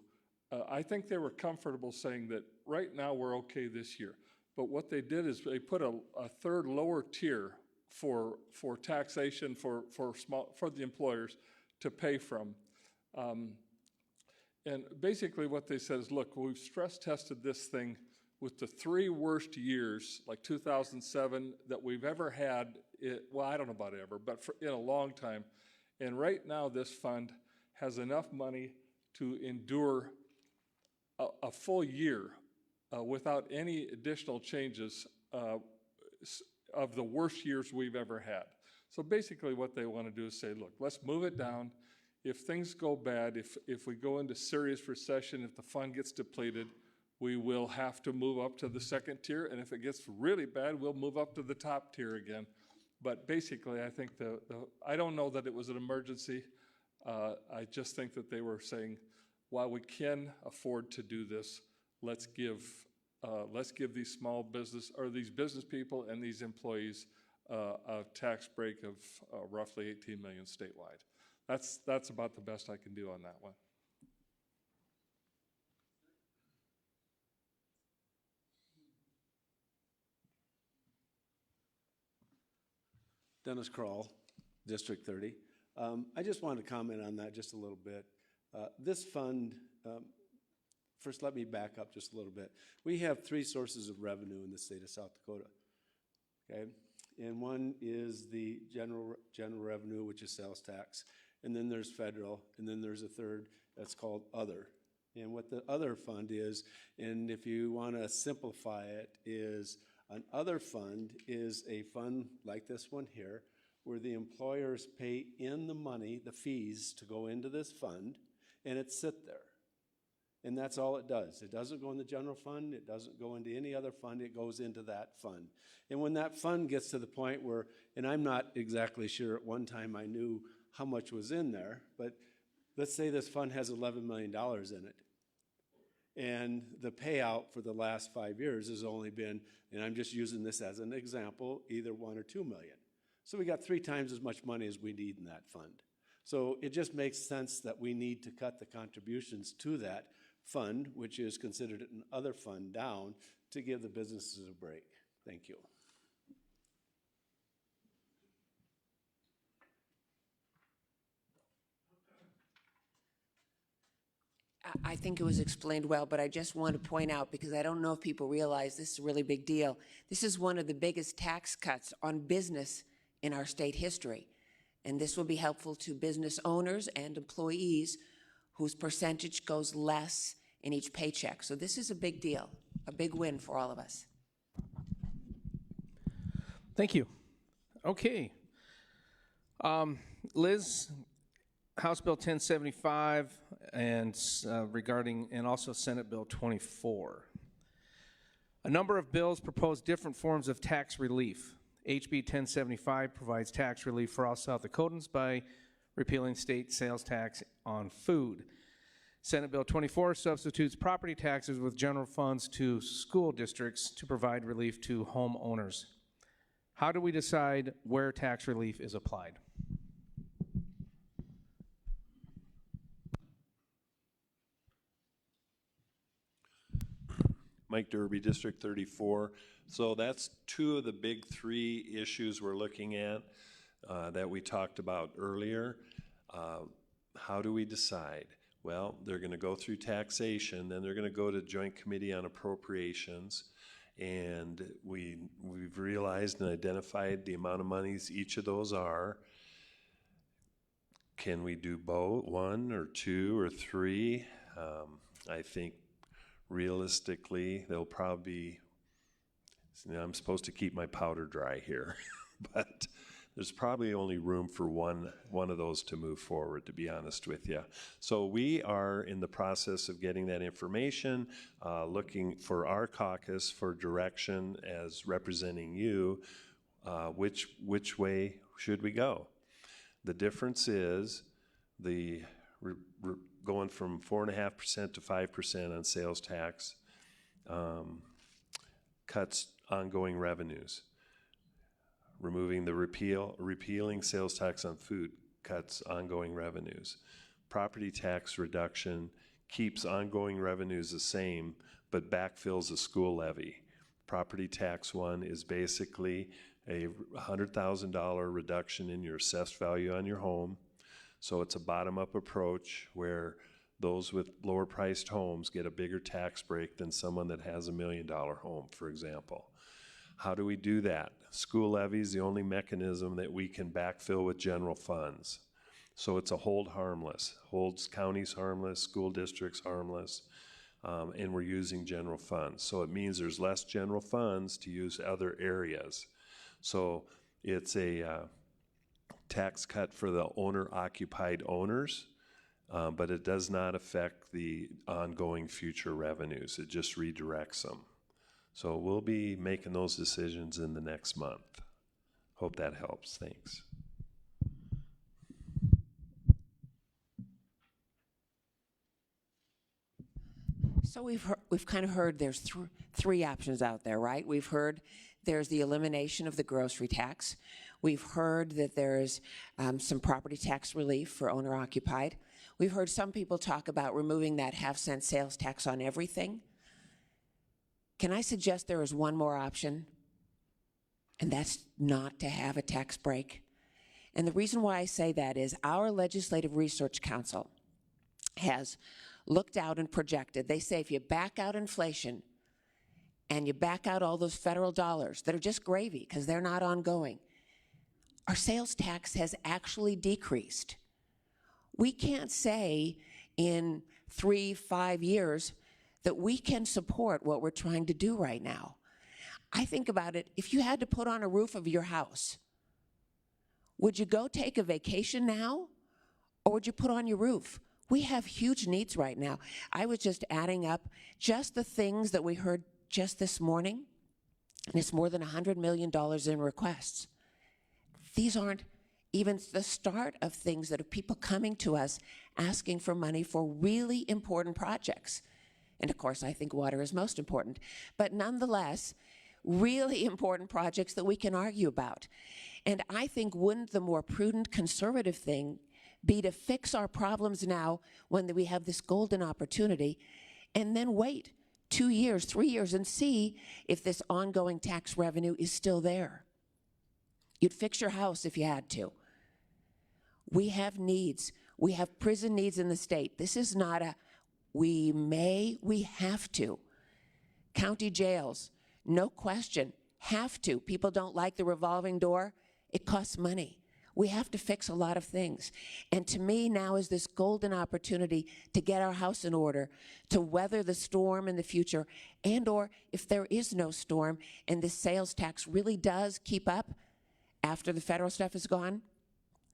I think they were comfortable saying that right now we're okay this year. But what they did is they put a third lower tier for taxation for the employers to pay from. And basically what they said is, look, we've stress tested this thing with the three worst years, like 2007, that we've ever had, well, I don't know about ever, but in a long time. And right now this fund has enough money to endure a full year without any additional changes of the worst years we've ever had. So basically what they want to do is say, look, let's move it down. If things go bad, if we go into serious recession, if the fund gets depleted, we will have to move up to the second tier. And if it gets really bad, we'll move up to the top tier again. But basically, I think I don't know that it was an emergency. I just think that they were saying, while we can afford to do this, let's give these small business, or these business people and these employees a tax break of roughly 18 million statewide. That's about the best I can do on that one. Dennis Kroll, District 30. I just wanted to comment on that just a little bit. This fund, first let me back up just a little bit. We have 3 sources of revenue in the state of South Dakota, okay? And one is the general revenue, which is sales tax. And then there's federal, and then there's a third that's called other. And what the other fund is, and if you want to simplify it, is an other fund is a fund like this one here, where the employers pay in the money, the fees, to go into this fund, and it sit there. And that's all it does. It doesn't go in the general fund. It doesn't go into any other fund. It goes into that fund. And when that fund gets to the point where, and I'm not exactly sure, at one time I knew how much was in there, but let's say this fund has $11 million in it. And the payout for the last 5 years has only been, and I'm just using this as an example, either 1 or 2 million. So we got 3 times as much money as we need in that fund. So it just makes sense that we need to cut the contributions to that fund, which is considered an other fund, down to give the businesses a break. Thank you. I think it was explained well, but I just want to point out, because I don't know if people realize this is a really big deal. This is one of the biggest tax cuts on business in our state history. And this will be helpful to business owners and employees whose percentage goes less in each paycheck. So this is a big deal, a big win for all of us. Thank you. Okay. Liz, House Bill 1075 and regarding, and also Senate Bill 24. A number of bills propose different forms of tax relief. HB 1075 provides tax relief for all South Dakotans by repealing state sales tax on food. Senate Bill 24 substitutes property taxes with general funds to school districts to provide relief to homeowners. How do we decide where tax relief is applied? Mike Derby, District 34. So that's 2 of the big 3 issues we're looking at that we talked about earlier. How do we decide? Well, they're going to go through taxation, then they're going to go to Joint Committee on Appropriations, and we've realized and identified the amount of monies each of those are. Can we do both, 1 or 2 or 3? I think realistically, they'll probably, I'm supposed to keep my powder dry here, but there's probably only room for one of those to move forward, to be honest with you. So we are in the process of getting that information, looking for our caucus for direction as representing you, which way should we go? The difference is the going from 4.5% to 5% on sales tax cuts ongoing revenues. Removing the repealing sales tax on food cuts ongoing revenues. Property tax reduction keeps ongoing revenues the same, but backfills the school levy. Property tax one is basically a $100,000 reduction in your assessed value on your home. So it's a bottom-up approach where those with lower priced homes get a bigger tax break than someone that has $1 million home, for example. How do we do that? School levy is the only mechanism that we can backfill with general funds. So it's a hold harmless, holds counties harmless, school districts harmless, and we're using general funds. So it means there's less general funds to use other areas. So it's a tax cut for the owner-occupied owners, but it does not affect the ongoing future revenues. It just redirects them. So we'll be making those decisions in the next month. Hope that helps. Thanks. So we've kind of heard there's three options out there, right? We've heard there's the elimination of the grocery tax. We've heard that there's some property tax relief for owner-occupied. We've heard some people talk about removing that half-cent sales tax on everything. Can I suggest there is one more option? And that's not to have a tax break. And the reason why I say that is our Legislative Research Council has looked out and projected. They say if you back out inflation and you back out all those federal dollars that are just gravy because they're not ongoing, our sales tax has actually decreased. We can't say in 3-5 years that we can support what we're trying to do right now. I think about it, if you had to put on a roof of your house, would you go take a vacation now, or would you put on your roof? We have huge needs right now. I was just adding up just the things that we heard just this morning, and it's more than $100 million in requests. These aren't even the start of things that are people coming to us asking for money for really important projects. And of course, I think water is most important. But nonetheless, really important projects that we can argue about. And I think wouldn't the more prudent conservative thing be to fix our problems now when we have this golden opportunity, and then wait 2 years, 3 years, and see if this ongoing tax revenue is still there? You'd fix your house if you had to. We have needs. We have prison needs in the state. This is not a we may, we have to. County jails, no question, have to. People don't like the revolving door. It costs money. We have to fix a lot of things. And to me, now is this golden opportunity to get our house in order, to weather the storm in the future, and or if there is no storm and this sales tax really does keep up after the federal stuff is gone,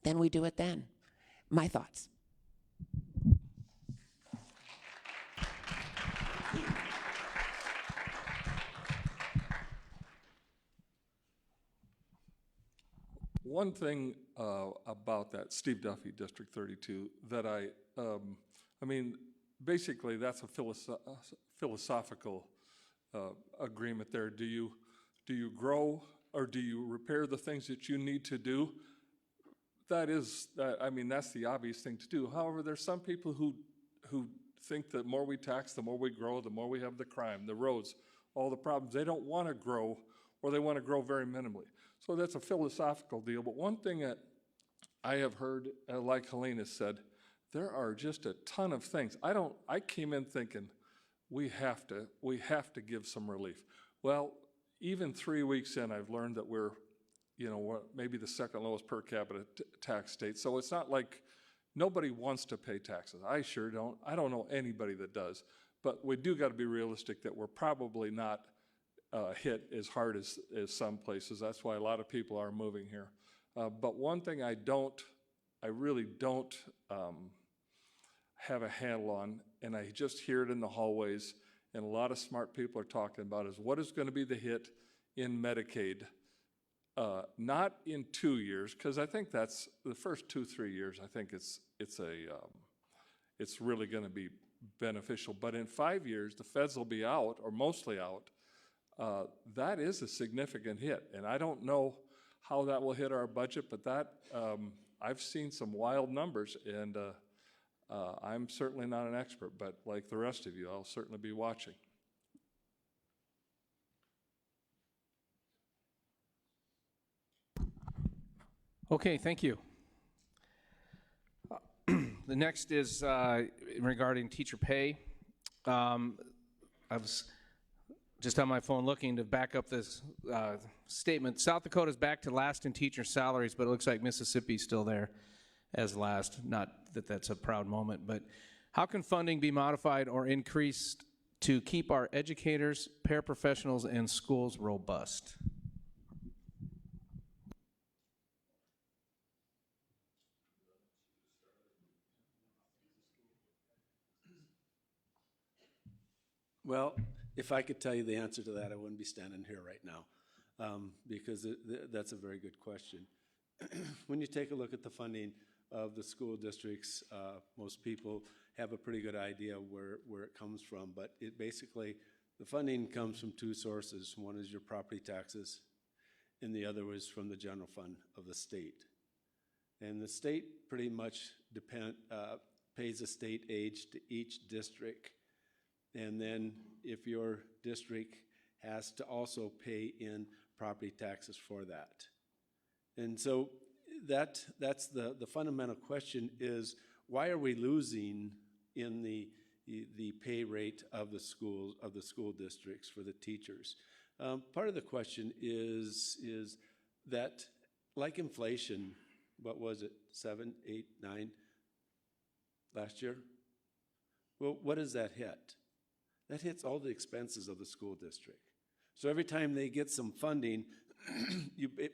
then we do it then. My thoughts. One thing about that, Steve Duffy, District 32, that I mean, basically that's a philosophical agreement there. Do you grow or do you repair the things that you need to do? I mean, that's the obvious thing to do. However, there's some people who think that the more we tax, the more we grow, the more we have the crime, the roads, all the problems. They don't want to grow, or they want to grow very minimally. So that's a philosophical deal. But one thing that I have heard, like Helena said, there are just a ton of things. I came in thinking we have to give some relief. Well, even 3 weeks in, I've learned that we're maybe the second lowest per capita tax state. So it's not like nobody wants to pay taxes. I sure don't. I don't know anybody that does. But we do got to be realistic that we're probably not hit as hard as some places. That's why a lot of people are moving here. But one thing I really don't have a handle on, and I just hear it in the hallways, and a lot of smart people are talking about, is what is going to be the hit in Medicaid. Not in 2 years, because I think that's the first 2-3 years. I think it's really going to be beneficial. But in 5 years, the feds will be out, or mostly out. That is a significant hit, and I don't know how that will hit our budget, but that I've seen some wild numbers, and I'm certainly not an expert, but like the rest of you, I'll certainly be watching. Okay, thank you. The next is regarding teacher pay. I was just on my phone looking to back up this statement. South Dakota's back to last in teacher salaries, but it looks like Mississippi's still there as last. Not that that's a proud moment, but how can funding be modified or increased to keep our educators, paraprofessionals, and schools robust? Well, if I could tell you the answer to that, I wouldn't be standing here right now. because that's a very good question. When you take a look at the funding of the school districts, most people have a pretty good idea where it comes from, but it basically, the funding comes from two sources. One is your property taxes, and the other is from the general fund of the state. And the state pretty much pays a state aid to each district. And then if your district has to also pay in property taxes for that. And so that's the fundamental question is, why are we losing in the pay rate of the school districts for the teachers? Part of the question is that, like inflation, what was it, 7, 8, 9 last year? Well, what does that hit? That hits all the expenses of the school district. So every time they get some funding,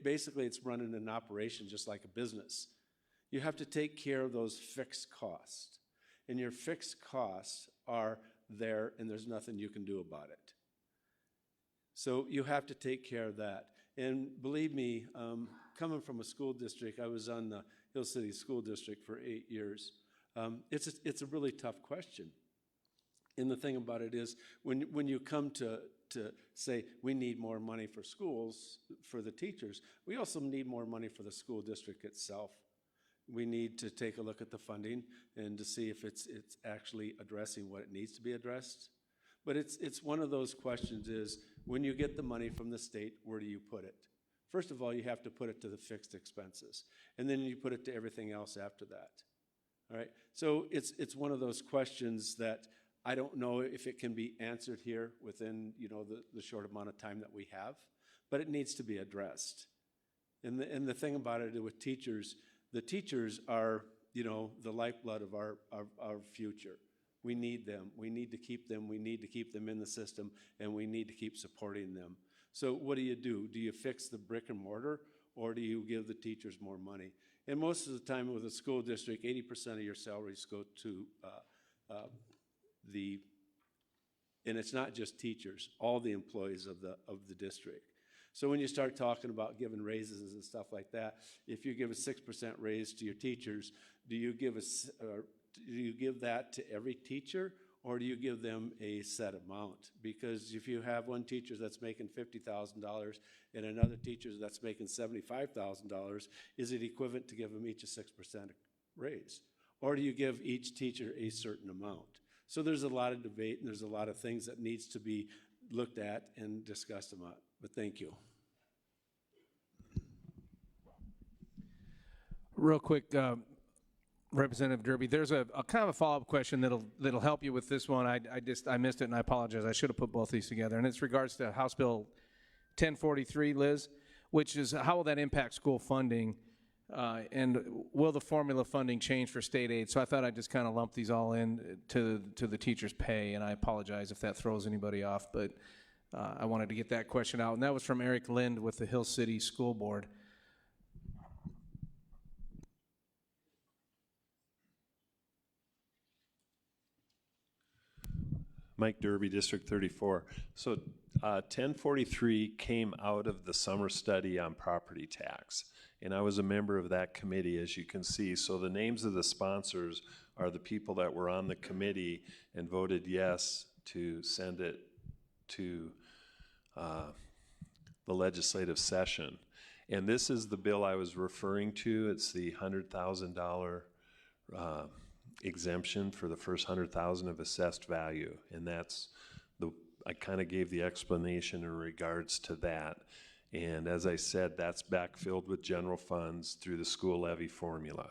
basically it's running an operation just like a business. You have to take care of those fixed costs. And your fixed costs are there, and there's nothing you can do about it. So you have to take care of that. And believe me, coming from a school district, I was on the Hill City School District for 8 years. It's a really tough question. And the thing about it is, when you come to say we need more money for schools, for the teachers, we also need more money for the school district itself. We need to take a look at the funding and to see if it's actually addressing what it needs to be addressed. But it's one of those questions is, when you get the money from the state, where do you put it? First of all, you have to put it to the fixed expenses, and then you put it to everything else after that. All right, so it's one of those questions that I don't know if it can be answered here within, the short amount of time that we have, but it needs to be addressed. And the thing about it with teachers, the teachers are, the lifeblood of our future. We need them. We need to keep them. We need to keep them in the system, and we need to keep supporting them. So what do? Do you fix the brick and mortar, or do you give the teachers more money? And most of the time with a school district, 80% of your salaries go to and it's not just teachers, all the employees of the district. So when you start talking about giving raises and stuff like that, if you give a 6% raise to your teachers, do you give that to every teacher, or do you give them a set amount? Because if you have one teacher that's making $50,000 and another teacher that's making $75,000, is it equivalent to give them each a 6% raise? Or do you give each teacher a certain amount? So there's a lot of debate, and there's a lot of things that needs to be looked at and discussed about. But thank you. Real quick, Representative Derby, there's a kind of a follow-up question that'll help you with this one. I missed it, and I apologize. I should have put both these together. And it's regards to House Bill 1043, Liz, which is how will that impact school funding, and will the formula funding change for state aid? So I thought I'd just kind of lump these all in to the teachers' pay, and I apologize if that throws anybody off, but I wanted to get that question out. And that was from Eric Lind with the Hill City School Board. Mike Derby, District 34. So 1043 came out of the summer study on property tax, and I was a member of that committee, as you can see. So the names of the sponsors are the people that were on the committee and voted yes to send it to the legislative session. And this is the bill I was referring to. It's the $100,000 exemption for the first $100,000 of assessed value, and I kind of gave the explanation in regards to that. And as I said, that's backfilled with general funds through the school levy formula.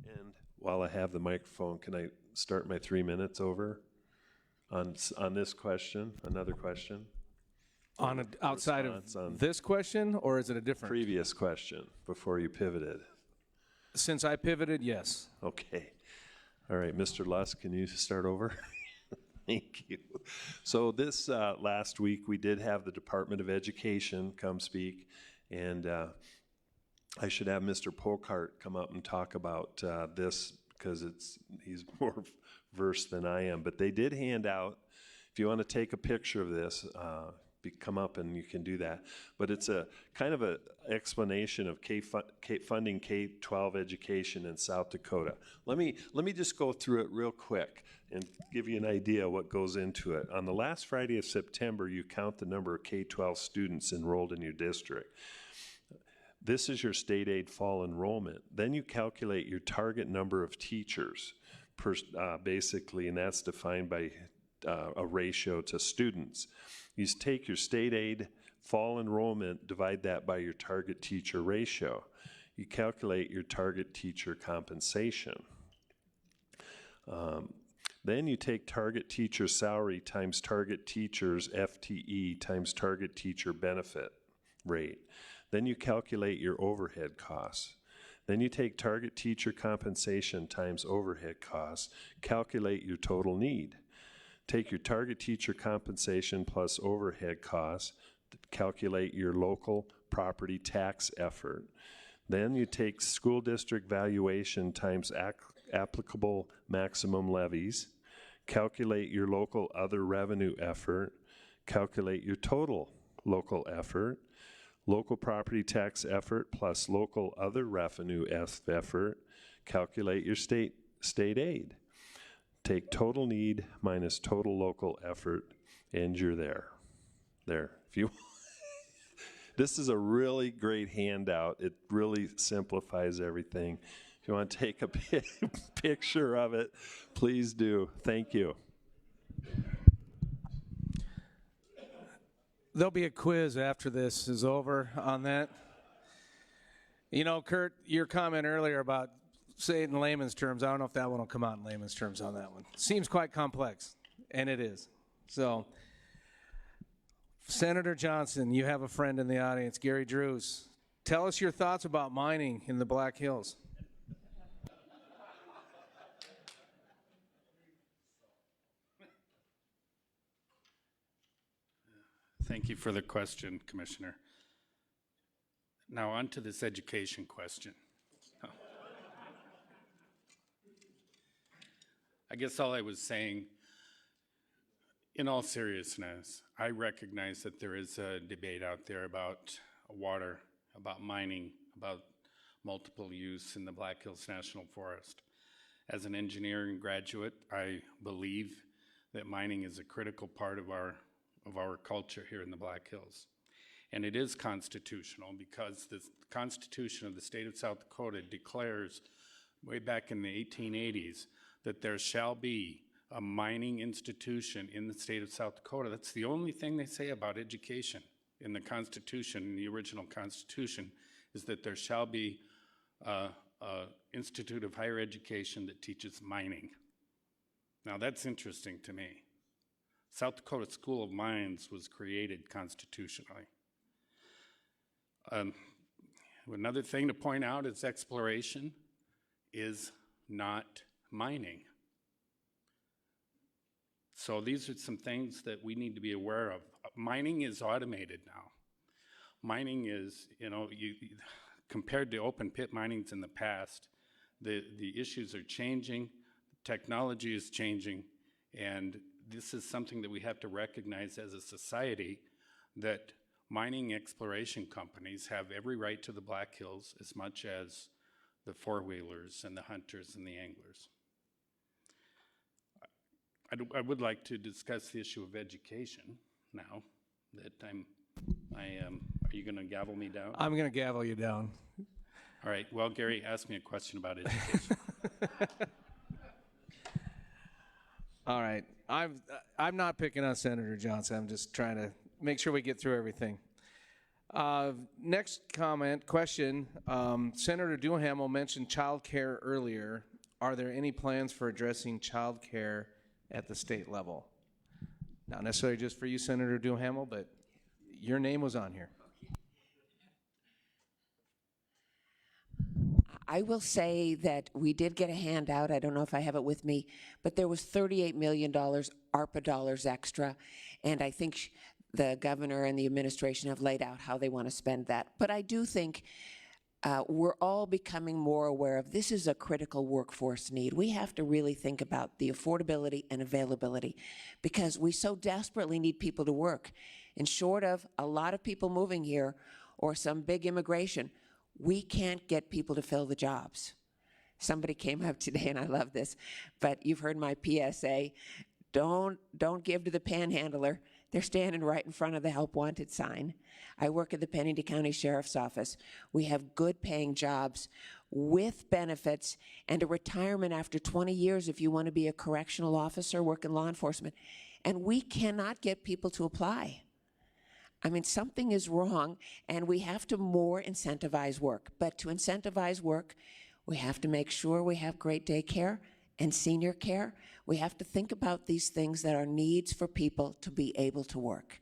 And while I have the microphone, can I start my 3 minutes over on this question? Another question? Outside of this question, or is it a different? Previous question before you pivoted. Since I pivoted, yes. Okay. All right, Mr. Lusk, can you start over? Thank you. So this last week, we did have the Department of Education come speak, and I should have Mr. Pokart come up and talk about this because he's more versed than I am. But they did hand out, if you want to take a picture of this, come up and you can do that. But it's a kind of an explanation of funding K-12 education in South Dakota. Let me just go through it real quick and give you an idea what goes into it. On the last Friday of September, you count the number of K-12 students enrolled in your district. This is your state aid fall enrollment. Then you calculate your target number of teachers, basically, and that's defined by a ratio to students. You take your state aid fall enrollment, divide that by your target teacher ratio. You calculate your target teacher compensation. Then you take target teacher salary times target teacher's FTE times target teacher benefit rate. Then you calculate your overhead costs. Then you take target teacher compensation times overhead costs, calculate your total need. Take your target teacher compensation plus overhead costs, calculate your local property tax effort. Then you take school district valuation times applicable maximum levies, calculate your local other revenue effort, calculate your total local effort, local property tax effort plus local other revenue effort, calculate your state aid. Take total need minus total local effort, and you're there. If you this is a really great handout. It really simplifies everything. If you want to take a picture of it, please do. Thank you. There'll be a quiz after this is over on that. You know, Kurt, your comment earlier about say it in layman's terms, I don't know if that one will come out in layman's terms on that one. Seems quite complex, and it is. So, Senator Johnson, you have a friend in the audience, Gary Drews. Tell us your thoughts about mining in the Black Hills. Thank you for the question, Commissioner. Now on to this education question. I guess all I was saying, in all seriousness, I recognize that there is a debate out there about water, about mining, about multiple use in the Black Hills National Forest. As an engineering graduate, I believe that mining is a critical part of our culture here in the Black Hills. And it is constitutional because the Constitution of the state of South Dakota declares way back in the 1880s that there shall be a mining institution in the state of South Dakota. That's the only thing they say about education in the Constitution, in the original Constitution, is that there shall be an institute of higher education that teaches mining. Now that's interesting to me. South Dakota School of Mines was created constitutionally. Another thing to point out is exploration is not mining. So these are some things that we need to be aware of. Mining is automated now. Mining is, compared to open pit minings in the past, the issues are changing, technology is changing, and this is something that we have to recognize as a society, that mining exploration companies have every right to the Black Hills as much as the four-wheelers and the hunters and the anglers. I would like to discuss the issue of education now that are you going to gavel me down? I'm going to gavel you down. All right, well, Gary, ask me a question about education. All right. I'm not picking on Senator Johnson. I'm just trying to make sure we get through everything. Next question. Senator Duhamel mentioned child care earlier. Are there any plans for addressing child care at the state level? Not necessarily just for you, Senator Duhamel, but your name was on here. I will say that we did get a handout. I don't know if I have it with me, but there was $38 million ARPA dollars extra, and I think the governor and the administration have laid out how they want to spend that. But I do think we're all becoming more aware of this is a critical workforce need. We have to really think about the affordability and availability because we so desperately need people to work. And short of a lot of people moving here or some big immigration, we can't get people to fill the jobs. Somebody came up today, and I love this, but you've heard my PSA, don't give to the panhandler. They're standing right in front of the Help Wanted sign. I work at the Pennington County Sheriff's Office. We have good paying jobs with benefits and a retirement after 20 years if you want to be a correctional officer, work in law enforcement. And we cannot get people to apply. I mean, something is wrong, and we have to more incentivize work. But to incentivize work, we have to make sure we have great daycare and senior care. We have to think about these things that are needs for people to be able to work.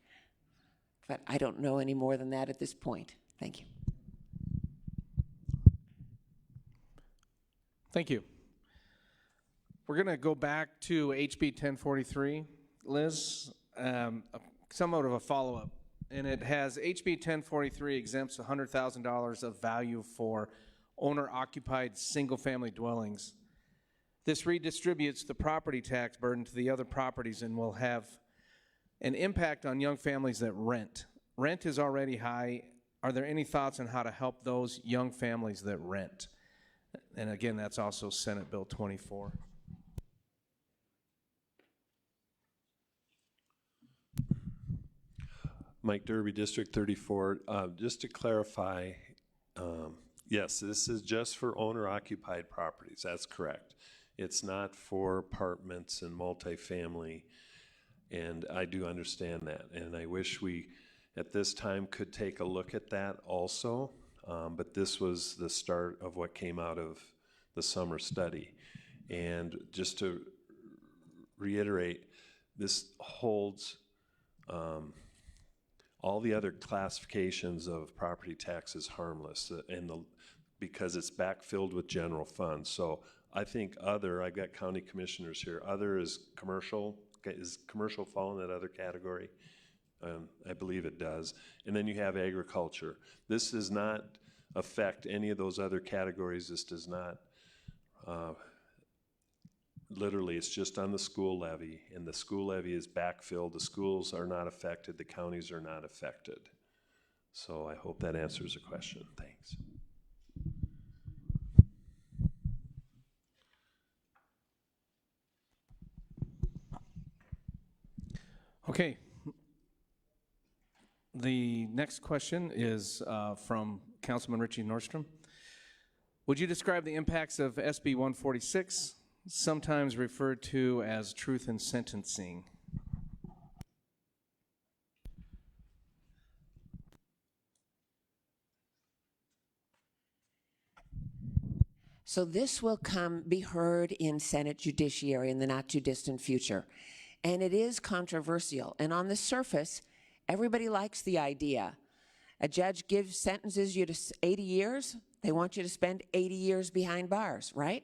But I don't know any more than that at this point. Thank you. Thank you. We're going to go back to HB 1043, Liz, somewhat of a follow-up. And it has HB 1043 exempts $100,000 of value for owner-occupied single-family dwellings. This redistributes the property tax burden to the other properties and will have an impact on young families that rent. Rent is already high. Are there any thoughts on how to help those young families that rent? And again, that's also Senate Bill 24. Mike Derby, District 34. Just to clarify, yes, this is just for owner-occupied properties. That's correct. It's not for apartments and multifamily, and I do understand that. And I wish we, at this time, could take a look at that also, but this was the start of what came out of the summer study. And just to reiterate, this holds all the other classifications of property taxes harmless, because it's backfilled with general funds. So I think I've got county commissioners here. Other is commercial. Is commercial fall in that other category? I believe it does. And then you have agriculture. This does not affect any of those other categories. This does not, literally, it's just on the school levy, and the school levy is backfilled. The schools are not affected. The counties are not affected. So I hope that answers the question. Thanks. Okay. The next question is from Councilman Richie Nordstrom. Would you describe the impacts of SB 146, sometimes referred to as truth in sentencing? So this will be heard in Senate Judiciary in the not too distant future. And it is controversial. And on the surface, everybody likes the idea. A judge sentences you to 80 years. They want you to spend 80 years behind bars, right?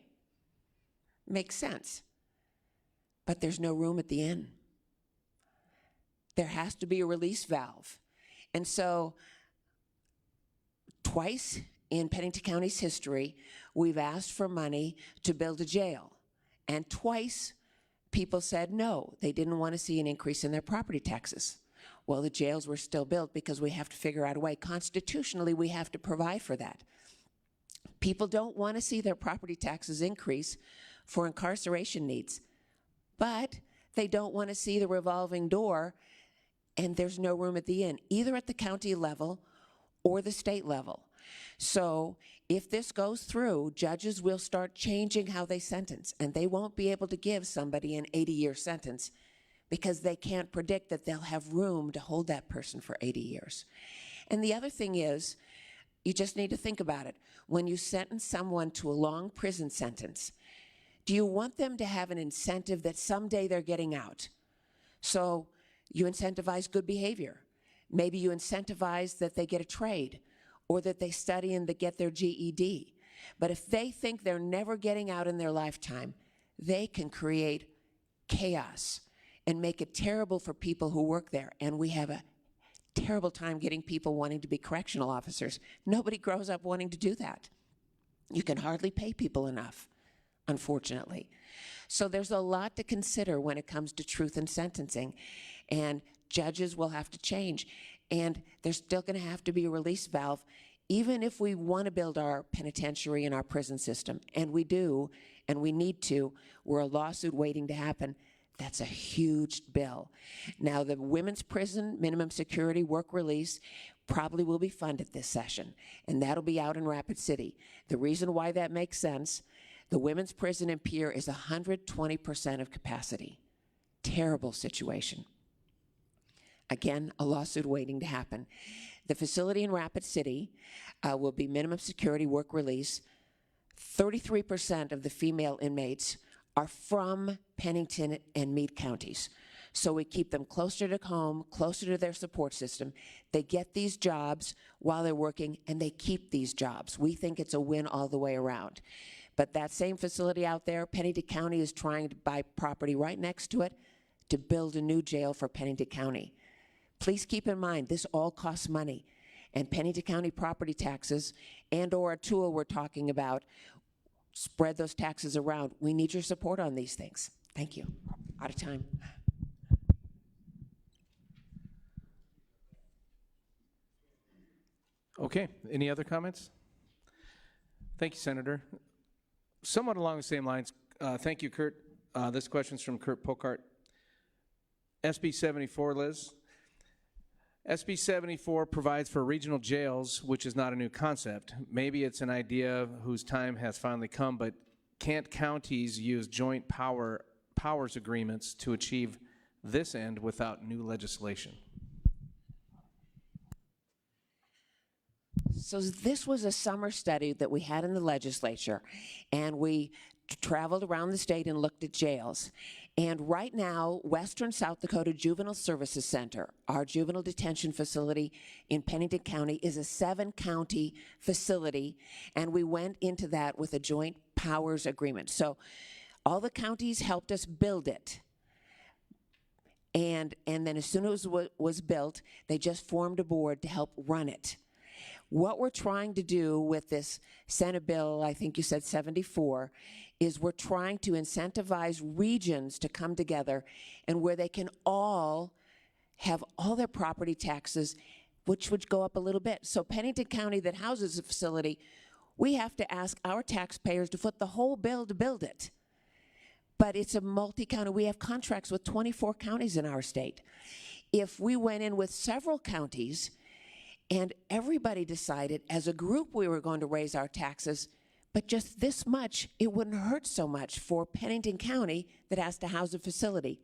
Makes sense. But there's no room at the end. There has to be a release valve. And so twice in Pennington County's history, we've asked for money to build a jail. And twice, people said no. They didn't want to see an increase in their property taxes. Well, the jails were still built because we have to figure out a way. Constitutionally, we have to provide for that. People don't want to see their property taxes increase for incarceration needs, but they don't want to see the revolving door and there's no room at the end, either at the county level or the state level. So if this goes through, judges will start changing how they sentence, and they won't be able to give somebody an 80-year sentence because they can't predict that they'll have room to hold that person for 80 years. And the other thing is, you just need to think about it. When you sentence someone to a long prison sentence, do you want them to have an incentive that someday they're getting out? So you incentivize good behavior. Maybe you incentivize that they get a trade or that they study and they get their GED. But if they think they're never getting out in their lifetime, they can create chaos and make it terrible for people who work there. And we have a terrible time getting people wanting to be correctional officers. Nobody grows up wanting to do that. You can hardly pay people enough, unfortunately. So there's a lot to consider when it comes to truth in sentencing, and judges will have to change. And there's still going to have to be a release valve, even if we want to build our penitentiary and our prison system, and we do, and we need to. We're a lawsuit waiting to happen. That's a huge bill. Now, the women's prison minimum security work release probably will be funded this session, and that'll be out in Rapid City. The reason why that makes sense, the women's prison in Pierre is 120% of capacity. Terrible situation. Again, a lawsuit waiting to happen. The facility in Rapid City will be minimum security work release. 33% of the female inmates are from Pennington and Meade counties. So we keep them closer to home, closer to their support system. They get these jobs while they're working, and they keep these jobs. We think it's a win all the way around. But that same facility out there, Pennington County is trying to buy property right next to it to build a new jail for Pennington County. Please keep in mind, this all costs money. And Pennington County property taxes and/or a tool we're talking about, spread those taxes around. We need your support on these things. Thank you. Out of time. Okay, any other comments? Thank you, Senator. Somewhat along the same lines, thank you, Kurt. This question's from Kurt Pokart. SB 74, Liz. SB 74 provides for regional jails, which is not a new concept. Maybe it's an idea whose time has finally come, but can't counties use joint powers agreements to achieve this end without new legislation? So this was a summer study that we had in the legislature, and we traveled around the state and looked at jails. And right now, Western South Dakota Juvenile Services Center, our juvenile detention facility in Pennington County, is a 7-county facility, and we went into that with a joint powers agreement. So all the counties helped us build it. And then as soon as it was built, they just formed a board to help run it. What we're trying to do with this Senate bill, I think you said 74, is we're trying to incentivize regions to come together and where they can all have all their property taxes, which would go up a little bit. So Pennington County that houses the facility, we have to ask our taxpayers to foot the whole bill to build it. But it's a multi-county. We have contracts with 24 counties in our state. If we went in with several counties and everybody decided as a group we were going to raise our taxes, but just this much, it wouldn't hurt so much for Pennington County that has to house a facility.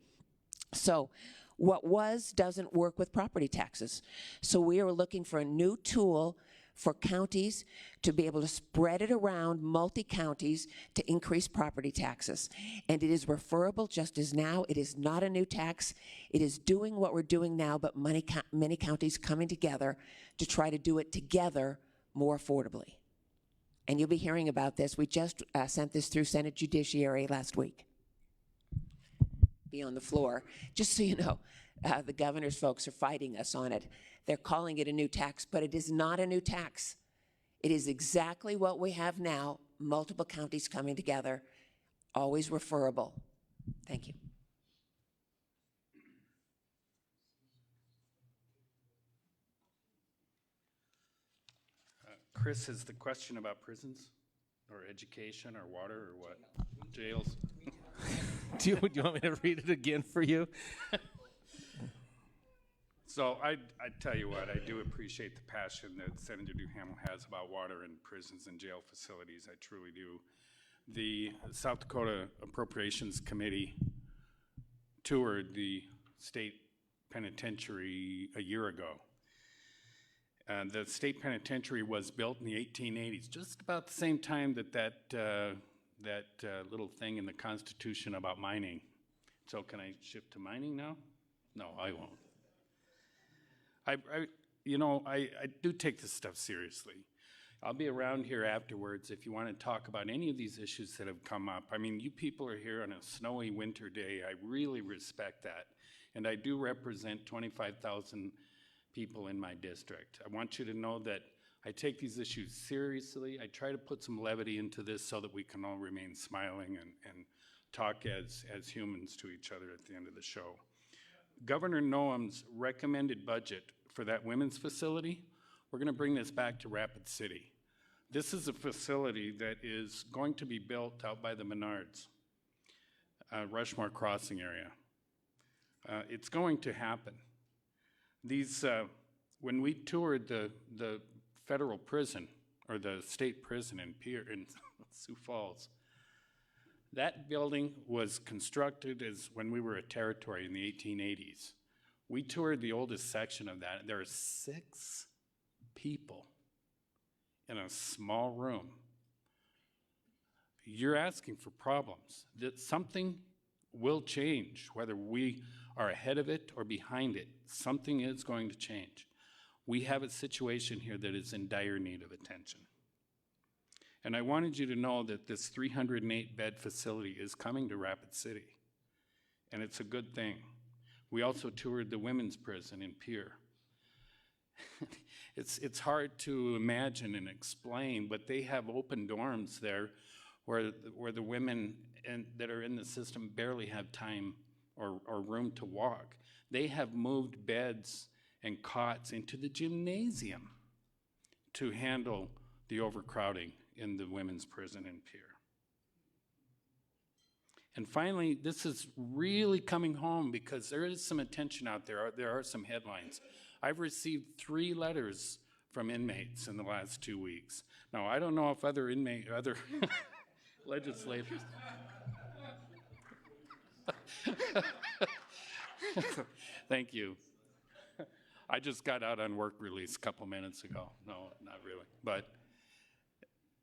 So what doesn't work with property taxes. So we are looking for a new tool for counties to be able to spread it around multi-counties to increase property taxes. And it is referable just as now. It is not a new tax. It is doing what we're doing now, but many counties coming together to try to do it together more affordably. And you'll be hearing about this. We just sent this through Senate Judiciary last week. Be on the floor. Just so you know, the governor's folks are fighting us on it. They're calling it a new tax, but it is not a new tax. It is exactly what we have now, multiple counties coming together, always referable. Thank you. Chris, is the question about prisons or education or water or what? Jails? Do you want me to read it again for you? So I tell you what, I do appreciate the passion that Senator Duhamel has about water in prisons and jail facilities. I truly do. The South Dakota Appropriations Committee toured the state penitentiary a year ago. The state penitentiary was built in the 1880s, just about the same time that little thing in the Constitution about mining. So can I shift to mining now? No, I won't. I do take this stuff seriously. I'll be around here afterwards if you want to talk about any of these issues that have come up. I mean, you people are here on a snowy winter day. I really respect that. And I do represent 25,000 people in my district. I want you to know that I take these issues seriously. I try to put some levity into this so that we can all remain smiling and talk as humans to each other at the end of the show. Governor Noam's recommended budget for that women's facility, we're going to bring this back to Rapid City. This is a facility that is going to be built out by the Menards, Rushmore Crossing area. It's going to happen. These, when we toured the federal prison, or the state prison in Sioux Falls, that building was constructed as when we were a territory in the 1880s. We toured the oldest section of that. There are 6 people in a small room. You're asking for problems. That something will change, whether we are ahead of it or behind it. Something is going to change. We have a situation here that is in dire need of attention. And I wanted you to know that this 308-bed facility is coming to Rapid City, and it's a good thing. We also toured the women's prison in Pierre. It's hard to imagine and explain, but they have open dorms there where the women that are in the system barely have time or room to walk. They have moved beds and cots into the gymnasium to handle the overcrowding in the women's prison in Pierre. And finally, this is really coming home because there is some attention out there. There are some headlines. I've received 3 letters from inmates in the last 2 weeks. Now, I don't know if other legislators. Thank you. I just got out on work release a couple minutes ago. No, not really. But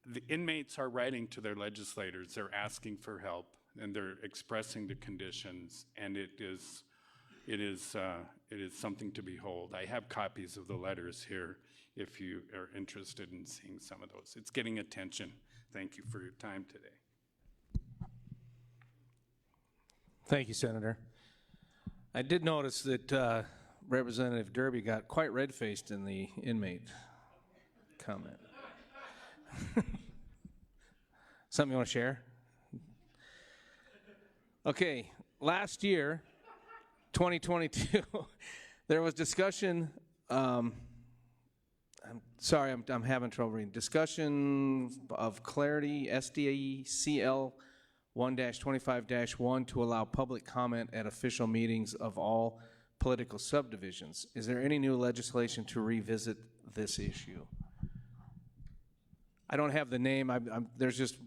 the inmates are writing to their legislators. They're asking for help, and they're expressing the conditions, and it is something to behold. I have copies of the letters here if you are interested in seeing some of those. It's getting attention. Thank you for your time today. Thank you, Senator. I did notice that Representative Derby got quite red-faced in the inmate comment. Something you want to share? Okay, last year, 2022, there was discussion, I'm sorry, I'm having trouble reading. Discussion of clarity, SDCL 1-25-1 to allow public comment at official meetings of all political subdivisions. Is there any new legislation to revisit this issue? I don't have the name. I'm just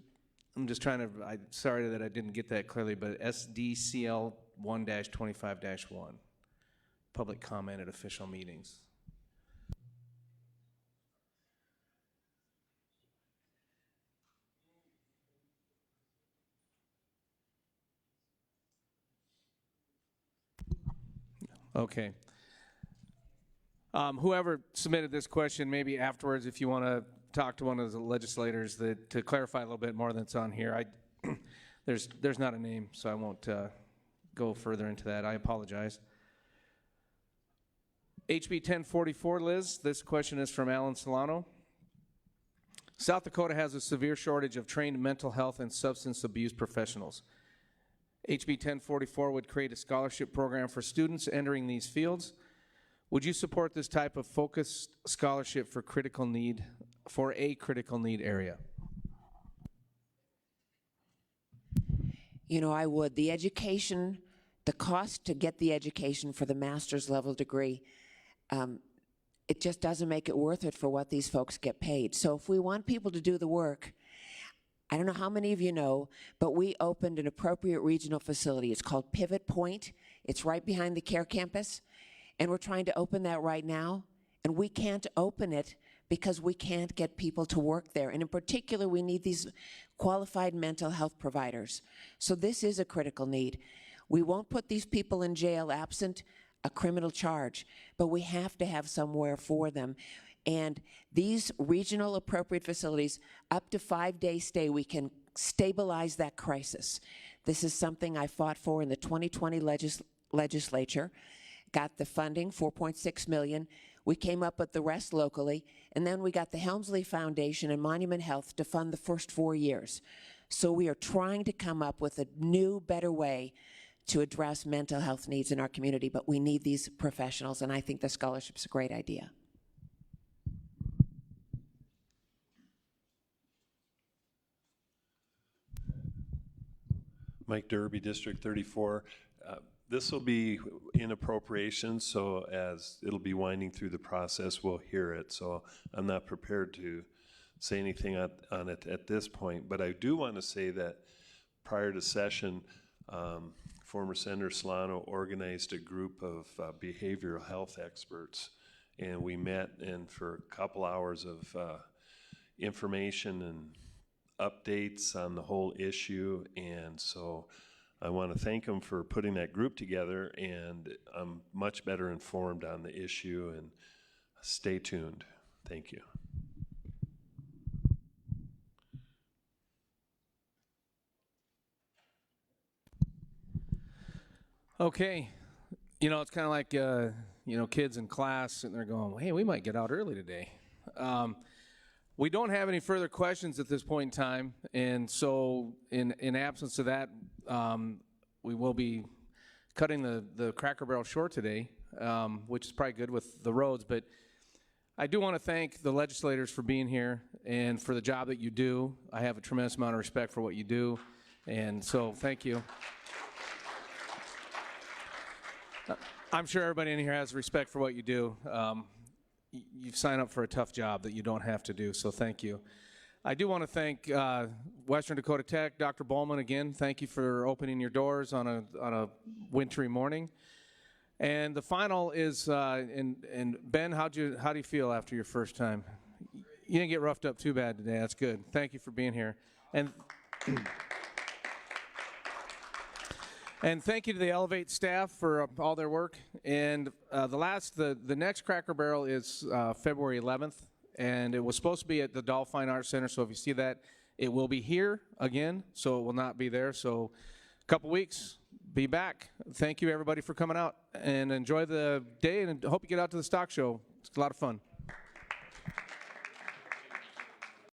trying to. I'm sorry that I didn't get that clearly, but SDCL 1-25-1, public comment at official meetings. Okay. Whoever submitted this question, maybe afterwards, if you want to talk to one of the legislators to clarify a little bit more that's on here. There's not a name, so I won't go further into that. I apologize. HB 1044, Liz, this question is from Alan Solano. South Dakota has a severe shortage of trained mental health and substance abuse professionals. HB 1044 would create a scholarship program for students entering these fields. Would you support this type of focused scholarship for a critical need area? You know, I would. The education, the cost to get the education for the master's level degree, it just doesn't make it worth it for what these folks get paid. So if we want people to do the work, I don't know how many of you know, but we opened an appropriate regional facility. It's called Pivot Point. It's right behind the CARE campus, and we're trying to open that right now, and we can't open it because we can't get people to work there. And in particular, we need these qualified mental health providers. So this is a critical need. We won't put these people in jail absent a criminal charge, but we have to have somewhere for them. And these regional appropriate facilities, up to 5-day stay, we can stabilize that crisis. This is something I fought for in the 2020 legislature, got the funding, $4.6 million. We came up with the rest locally, and then we got the Helmsley Foundation and Monument Health to fund the first 4 years. So we are trying to come up with a new, better way to address mental health needs in our community, but we need these professionals, and I think the scholarship's a great idea. Mike Derby, District 34. This will be in appropriations, so as it'll be winding through the process, we'll hear it. So I'm not prepared to say anything on it at this point, but I do want to say that prior to session, former Senator Solano organized a group of behavioral health experts, and we met and for a couple hours of information and updates on the whole issue. And so I want to thank them for putting that group together, and I'm much better informed on the issue, and stay tuned. Thank you. Okay, you know, it's kind of like, you know, kids in class sitting there going, hey, we might get out early today. We don't have any further questions at this point in time, and so in absence of that, we will be cutting the Cracker Barrel short today, which is probably good with the roads, but I do want to thank the legislators for being here and for the job that you do. I have a tremendous amount of respect for what you do, and so thank you. I'm sure everybody in here has respect for what you do. You've signed up for a tough job that you don't have to do, so thank you. I do want to thank Western Dakota Tech, Dr. Bowman, again. Thank you for opening your doors on a wintry morning. And the final is, and Ben, how do you feel after your first time? You didn't get roughed up too bad today. That's good. Thank you for being here. And thank you to the Elevate staff for all their work. And the next Cracker Barrel is February 11th, and it was supposed to be at the Dolphin Arts Center. So if you see that, it will be here again, so it will not be there. So a couple weeks, be back. Thank you, everybody, for coming out, and enjoy the day, and hope you get out to the stock show. It's a lot of fun.